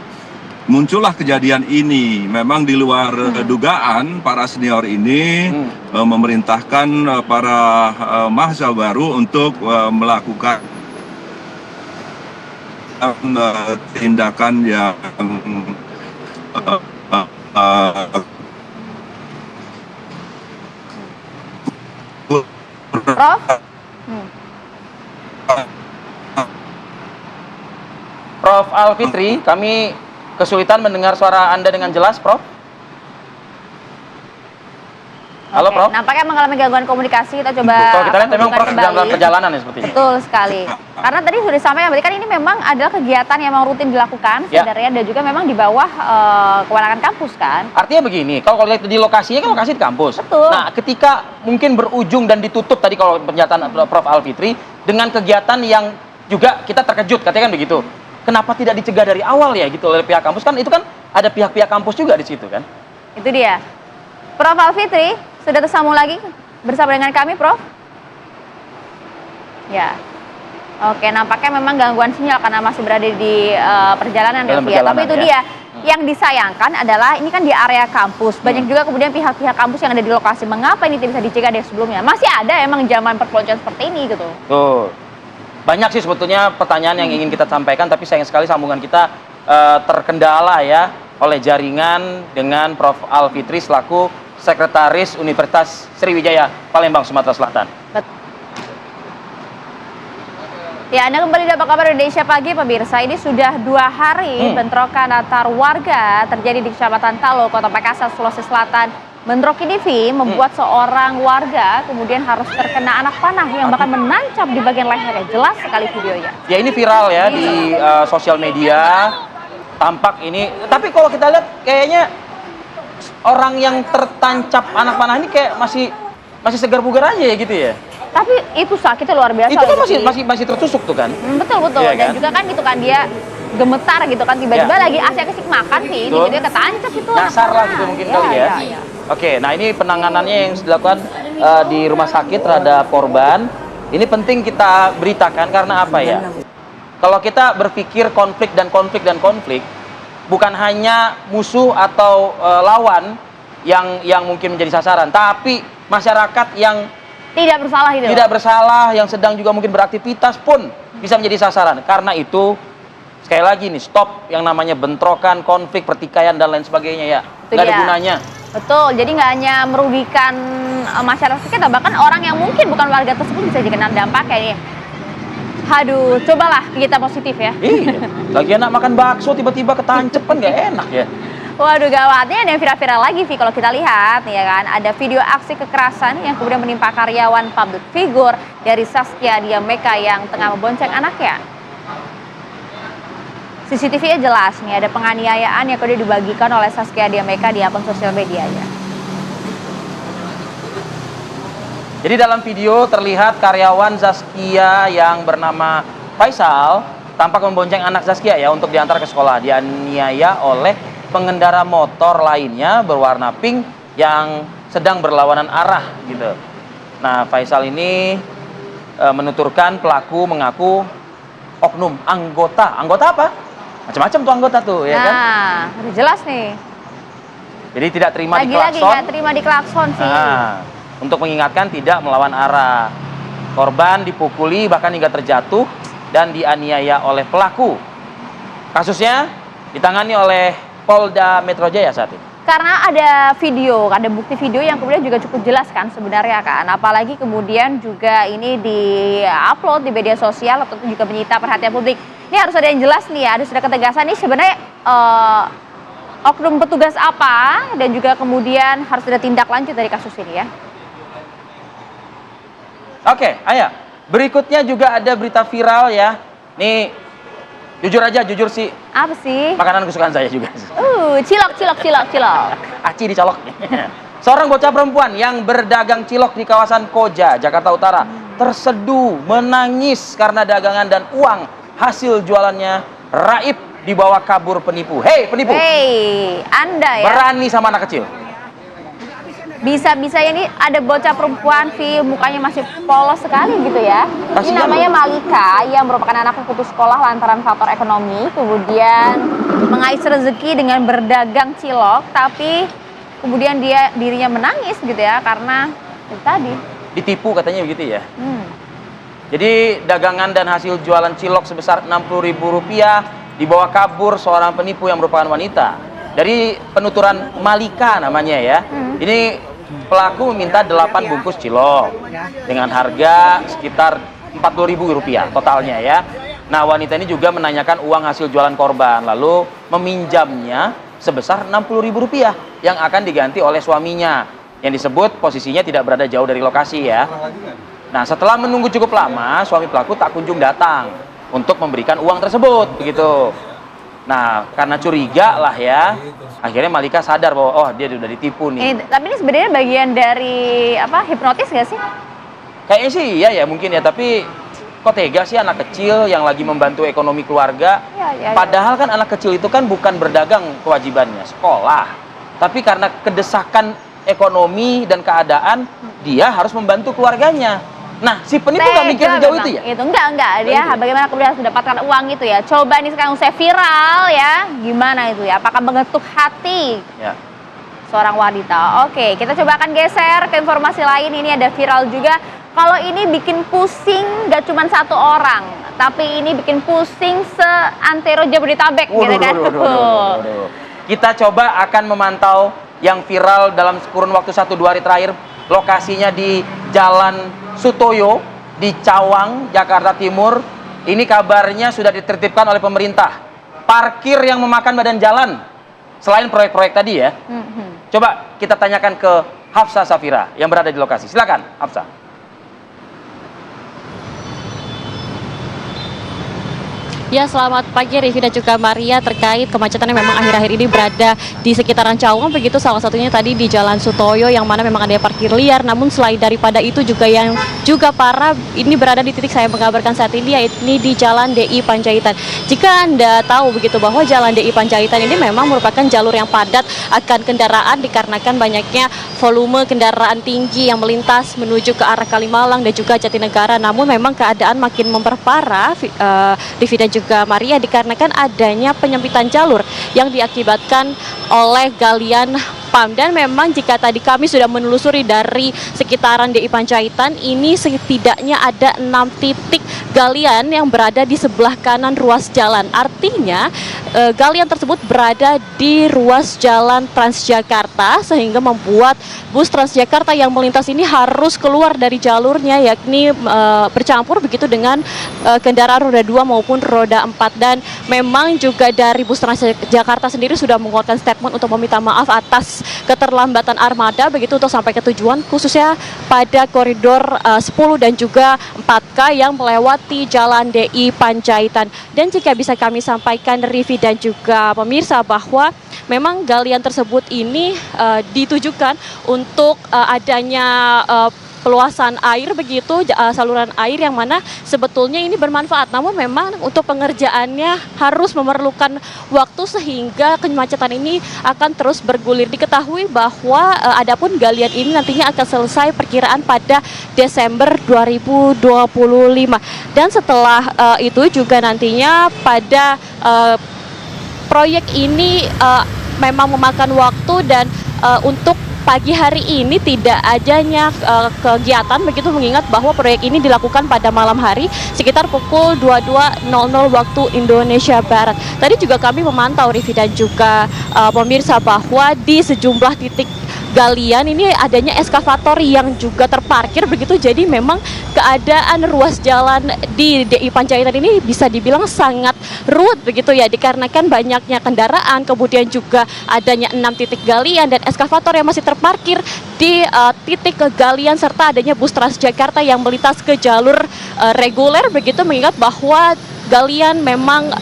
[SPEAKER 9] muncullah kejadian ini. Memang di luar dugaan, para senior ini memerintahkan para mahasiswa baru untuk melakukan tindakan yang
[SPEAKER 1] Prof?
[SPEAKER 2] Prof. Al Fitri, kami kesulitan mendengar suara Anda dengan jelas, Prof. Halo,
[SPEAKER 1] Oke,
[SPEAKER 2] Prof.
[SPEAKER 1] nampaknya mengalami gangguan komunikasi. Kita coba
[SPEAKER 2] Kalau kita lihat memang
[SPEAKER 1] hubungkan
[SPEAKER 2] Prof sedang dalam
[SPEAKER 1] kembali.
[SPEAKER 2] perjalanan ya sepertinya.
[SPEAKER 1] Betul sekali. Karena tadi sudah disampaikan, berarti kan ini memang adalah kegiatan yang memang rutin dilakukan
[SPEAKER 2] Ya.
[SPEAKER 1] sebenarnya, dan juga memang di bawah kewenangan kampus kan.
[SPEAKER 2] Artinya begini, kalau lihat di lokasinya kan lokasi di kampus.
[SPEAKER 1] Betul.
[SPEAKER 2] Nah, ketika mungkin berujung dan ditutup tadi kalau pernyataan Prof. Al Fitri dengan kegiatan yang juga kita terkejut, katanya kan begitu. Kenapa tidak dicegah dari awal ya gitu oleh pihak kampus? Kan itu kan ada pihak-pihak kampus juga di situ kan.
[SPEAKER 1] Itu dia. Prof. Al Fitri sudah tersambung lagi bersama dengan kami, Prof. Ya. Oke, nampaknya memang gangguan sinyal karena masih berada di perjalanan ya,
[SPEAKER 2] Dalam
[SPEAKER 1] Via. Tapi
[SPEAKER 2] perjalanan,
[SPEAKER 1] itu
[SPEAKER 2] ya.
[SPEAKER 1] dia. Yang disayangkan adalah ini kan di area kampus. Banyak juga kemudian pihak-pihak kampus yang ada di lokasi. Mengapa ini tidak bisa dicegah dari sebelumnya? Masih ada emang zaman perpeloncoan seperti ini gitu.
[SPEAKER 2] Tuh. Banyak sih sebetulnya pertanyaan yang ingin kita sampaikan, tapi sayang sekali sambungan kita terkendala ya oleh jaringan dengan Prof. Al Fitri selaku Sekretaris Universitas Sriwijaya, Palembang, Sumatera Selatan.
[SPEAKER 1] Ya, Anda kembali di Apa Kabar Indonesia Pagi, pemirsa. Ini sudah 2 hari bentrokan antar warga terjadi di Kecamatan Talo, Kota Makassar, Sulawesi Selatan. Bentrok ini, Vi, membuat seorang warga kemudian harus terkena anak panah yang bahkan menancap di bagian lehernya. Jelas sekali videonya.
[SPEAKER 2] Ya, ini viral ya di sosial media. Tampak ini, tapi kalau kita lihat kayaknya orang yang tertancap anak panah ini kayak masih segar bugar aja ya gitu ya.
[SPEAKER 1] Tapi itu sakitnya luar biasa.
[SPEAKER 2] Itu kan
[SPEAKER 1] loh, Vi.
[SPEAKER 2] masih tertusuk tuh kan.
[SPEAKER 1] Betul.
[SPEAKER 2] Iya
[SPEAKER 1] Dan
[SPEAKER 2] kan?
[SPEAKER 1] juga kan itu kan dia gemetar gitu kan, tiba-tiba
[SPEAKER 2] Ya.
[SPEAKER 1] lagi asik-asik makan, Vi.
[SPEAKER 2] Betul.
[SPEAKER 1] Dia ketancap itu anak
[SPEAKER 2] Dasar lah
[SPEAKER 1] panah.
[SPEAKER 2] gitu mungkin
[SPEAKER 1] Ya,
[SPEAKER 2] kali ya.
[SPEAKER 1] ya.
[SPEAKER 2] Oke, nah ini penanganannya yang dilakukan di rumah sakit terhadap korban. Ini penting kita beritakan karena apa ya? Kalau kita berpikir konflik, bukan hanya musuh atau lawan yang mungkin menjadi sasaran, tapi masyarakat yang
[SPEAKER 1] Tidak bersalah gitu.
[SPEAKER 2] tidak bersalah, yang sedang juga mungkin beraktivitas pun bisa menjadi sasaran. Karena itu, sekali lagi nih, stop yang namanya bentrokan, konflik, pertikaian, dan lain sebagainya ya.
[SPEAKER 1] Itu
[SPEAKER 2] Nggak ada
[SPEAKER 1] dia.
[SPEAKER 2] gunanya.
[SPEAKER 1] Betul, jadi nggak hanya merugikan masyarakat kita, bahkan orang yang mungkin bukan warga tersebut bisa dikena dampaknya nih. Aduh, cobalah kita positif ya.
[SPEAKER 2] Iya, lagi enak makan bakso tiba-tiba ketancep kan nggak enak ya.
[SPEAKER 1] Waduh gawatnya ada yang viral-viral lagi Vi kalau kita lihat nih ya kan. Ada video aksi kekerasan yang kemudian menimpa karyawan public figure dari Zaskia Diameka yang tengah membonceng anaknya. CCTV-nya jelas nih ada penganiayaan yang kemudian dibagikan oleh Zaskia Diameka di akun sosial medianya.
[SPEAKER 2] Jadi dalam video terlihat karyawan Zaskia yang bernama Faisal tampak membonceng anak Zaskia ya untuk diantar ke sekolah. Dianiaya oleh pengendara motor lainnya berwarna pink yang sedang berlawanan arah gitu. Nah, Faisal ini menuturkan pelaku mengaku oknum anggota. Anggota apa? Macam-macam tuh anggota tuh, ya kan?
[SPEAKER 1] Nah, udah jelas nih.
[SPEAKER 2] Jadi tidak terima di
[SPEAKER 1] Lagi-lagi
[SPEAKER 2] klakson.
[SPEAKER 1] nggak terima di klakson sih.
[SPEAKER 2] Nah, untuk mengingatkan tidak melawan arah. Korban dipukuli bahkan hingga terjatuh dan dianiaya oleh pelaku. Kasusnya ditangani oleh Polda Metro Jaya saat ini.
[SPEAKER 1] Karena ada video, ada bukti video yang kemudian juga cukup jelas kan sebenarnya kan. Apalagi kemudian juga ini di-upload di media sosial atau juga menyita perhatian publik. Ini harus ada yang jelas nih ya, harus ada ketegasan nih sebenarnya oknum petugas apa dan juga kemudian harus ada tindak lanjut dari kasus ini ya.
[SPEAKER 2] Oke, Ayah. Berikutnya juga ada berita viral ya. Nih, jujur aja, jujur sih.
[SPEAKER 1] Apa sih?
[SPEAKER 2] Makanan kesukaan saya juga.
[SPEAKER 1] Cilok.
[SPEAKER 2] Aci dicolok. Seorang bocah perempuan yang berdagang cilok di kawasan Koja, Jakarta Utara, terseduh menangis karena dagangan dan uang hasil jualannya raib dibawa kabur penipu. Hei penipu!
[SPEAKER 1] Hei, Anda ya.
[SPEAKER 2] Berani sama anak kecil.
[SPEAKER 1] Bisa-bisa ini ada bocah perempuan, Vi, mukanya masih polos sekali gitu ya. Ini
[SPEAKER 2] Kasihan
[SPEAKER 1] namanya
[SPEAKER 2] loh.
[SPEAKER 1] Malika yang merupakan anak yang putus sekolah lantaran faktor ekonomi, kemudian mengais rezeki dengan berdagang cilok, tapi kemudian dirinya menangis gitu ya karena itu tadi.
[SPEAKER 2] Ditipu katanya begitu ya. Jadi dagangan dan hasil jualan cilok sebesar Rp60.000 dibawa kabur seorang penipu yang merupakan wanita. Dari penuturan Malika namanya ya. Ini pelaku meminta 8 bungkus cilok dengan harga sekitar Rp40.000 totalnya ya. Nah, wanita ini juga menanyakan uang hasil jualan korban lalu meminjamnya sebesar Rp60.000 yang akan diganti oleh suaminya yang disebut posisinya tidak berada jauh dari lokasi ya. Nah, setelah menunggu cukup lama, suami pelaku tak kunjung datang untuk memberikan uang tersebut begitu. Nah, karena curiga lah ya, akhirnya Malika sadar bahwa oh dia sudah ditipu nih.
[SPEAKER 1] Tapi ini sebenarnya bagian dari apa hipnotis gak sih?
[SPEAKER 2] Kayaknya sih iya ya mungkin ya, tapi kok tega sih anak kecil yang lagi membantu ekonomi keluarga.
[SPEAKER 1] Ya.
[SPEAKER 2] Padahal kan anak kecil itu kan bukan berdagang kewajibannya, sekolah. Tapi karena kedesakan ekonomi dan keadaan, dia harus membantu keluarganya. Nah, si penipu nggak mikir sejauh itu ya?
[SPEAKER 1] Itu enggak dia bagaimana kemudian harus mendapatkan uang itu ya. Coba nih sekarang saya viral ya. Gimana itu ya? Apakah mengetuk hati
[SPEAKER 2] Ya.
[SPEAKER 1] seorang wanita? Oke, kita coba akan geser ke informasi lain. Ini ada viral juga. Kalau ini bikin pusing gak cuma satu orang, tapi ini bikin pusing seantero Jabodetabek gitu kan.
[SPEAKER 2] Waduh. Kita coba akan memantau yang viral dalam kurun waktu 1-2 hari terakhir. Lokasinya di Jalan Sutoyo di Cawang, Jakarta Timur. Ini kabarnya sudah ditertibkan oleh pemerintah. Parkir yang memakan badan jalan. Selain proyek-proyek tadi ya. Coba kita tanyakan ke Hafsah Safira yang berada di lokasi. Silakan, Hafsah.
[SPEAKER 10] Ya, selamat pagi Rivi dan juga Maria. Terkait kemacetan yang memang akhir-akhir ini berada di sekitaran Cawang, begitu salah satunya tadi di Jalan Sutoyo yang mana memang ada parkir liar. Namun selain daripada itu juga yang juga parah ini berada di titik saya mengabarkan saat ini, yaitu di Jalan DI Panjaitan. Jika Anda tahu begitu bahwa Jalan DI Panjaitan ini memang merupakan jalur yang padat akan kendaraan dikarenakan banyaknya volume kendaraan tinggi yang melintas menuju ke arah Kalimalang dan juga Jatinegara. Namun memang keadaan makin memperparah Rivi dan juga Maria dikarenakan adanya penyempitan jalur yang diakibatkan oleh galian PAM. Dan memang jika tadi kami sudah menelusuri dari sekitaran DI Panjaitan, ini setidaknya ada 6 titik galian yang berada di sebelah kanan ruas jalan. Artinya galian tersebut berada di ruas jalan Transjakarta sehingga membuat bus Transjakarta yang melintas ini harus keluar dari jalurnya, yakni bercampur begitu dengan kendaraan roda 2 maupun roda 4. Dan memang juga dari bus Transjakarta sendiri sudah mengeluarkan statement untuk meminta maaf atas keterlambatan armada begitu untuk sampai ke tujuan, khususnya pada koridor 10 dan juga 4K yang melewati Jalan DI Panjaitan. Dan jika bisa kami sampaikan Rivi dan juga pemirsa bahwa memang galian tersebut ini ditujukan untuk adanya peluasan air begitu, saluran air yang mana sebetulnya ini bermanfaat, namun memang untuk pengerjaannya harus memerlukan waktu sehingga kemacetan ini akan terus bergulir. Diketahui bahwa adapun galian ini nantinya akan selesai perkiraan pada Desember 2025 dan setelah itu juga nantinya pada proyek ini memang memakan waktu dan untuk pagi hari ini tidak adanya kegiatan begitu, mengingat bahwa proyek ini dilakukan pada malam hari sekitar pukul 22.00 waktu Indonesia Barat. Tadi juga kami memantau Rivi dan juga pemirsa bahwa di sejumlah titik galian ini adanya eskavator yang juga terparkir begitu, jadi memang keadaan ruas jalan di DI Panjaitan ini bisa dibilang sangat ruwet begitu ya, dikarenakan banyaknya kendaraan, kemudian juga adanya 6 titik galian dan eskavator yang masih terparkir di titik kegalian serta adanya bus Transjakarta yang melintas ke jalur reguler begitu, mengingat bahwa galian memang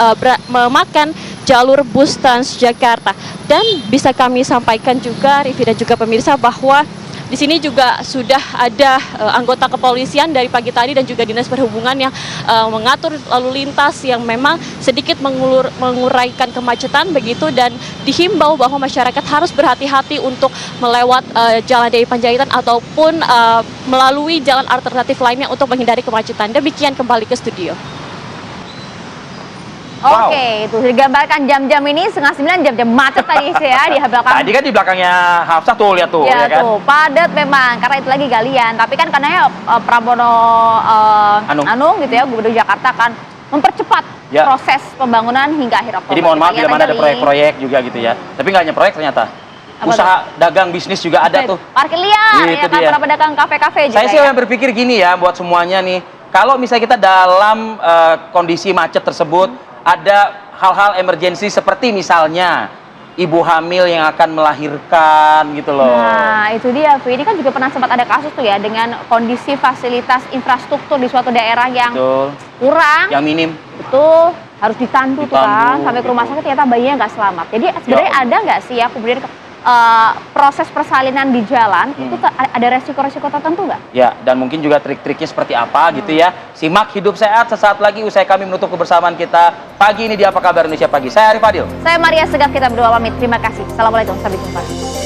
[SPEAKER 10] memakan jalur bus Transjakarta. Dan bisa kami sampaikan juga Rivi dan juga pemirsa bahwa di sini juga sudah ada anggota kepolisian dari pagi tadi dan juga dinas perhubungan yang mengatur lalu lintas yang memang sedikit menguraikan kemacetan begitu, dan dihimbau bahwa masyarakat harus berhati-hati untuk melewat jalan DI Panjaitan ataupun melalui jalan alternatif lainnya untuk menghindari kemacetan. Demikian, kembali ke studio.
[SPEAKER 1] Oke, itu digambarkan jam-jam ini 8:30 jam-jam macet tadi sih ya di belakang.
[SPEAKER 2] Tadi kan di belakangnya Hafsah tuh, lihat tuh ya kan.
[SPEAKER 1] Tuh, padat memang karena itu lagi galian. Tapi kan karena Prabowo Anung gitu ya, Gubernur Jakarta kan mempercepat proses pembangunan hingga akhir Oktober.
[SPEAKER 2] Jadi mohon maaf bila mana ada proyek-proyek juga gitu ya. Tapi nggak hanya proyek ternyata. Usaha dagang bisnis juga ada tuh.
[SPEAKER 1] Parkir liar ya kan, para pedagang kafe-kafe juga.
[SPEAKER 2] Saya sih yang berpikir gini ya buat semuanya nih. Kalau misalnya kita dalam kondisi macet tersebut, ada hal-hal emergensi seperti misalnya ibu hamil yang akan melahirkan gitu loh.
[SPEAKER 1] Nah itu dia, ini kan juga pernah sempat ada kasus tuh ya dengan kondisi fasilitas infrastruktur di suatu daerah yang kurang,
[SPEAKER 2] yang minim.
[SPEAKER 1] Betul, harus ditandu tuh kan, sampai ke rumah sakit ternyata bayinya nggak selamat. Jadi sebenarnya ada nggak sih ya kemudian proses persalinan di jalan itu ada resiko-resiko tertentu nggak?
[SPEAKER 2] Ya, dan mungkin juga trik-triknya seperti apa gitu ya. Simak Hidup Sehat sesaat lagi usai kami menutup kebersamaan kita pagi ini di Apa Kabar Indonesia Pagi. Saya Arif Fadil.
[SPEAKER 1] Saya Maria Segaf, kita berdua pamit. Terima kasih. Assalamualaikum, sampai jumpa.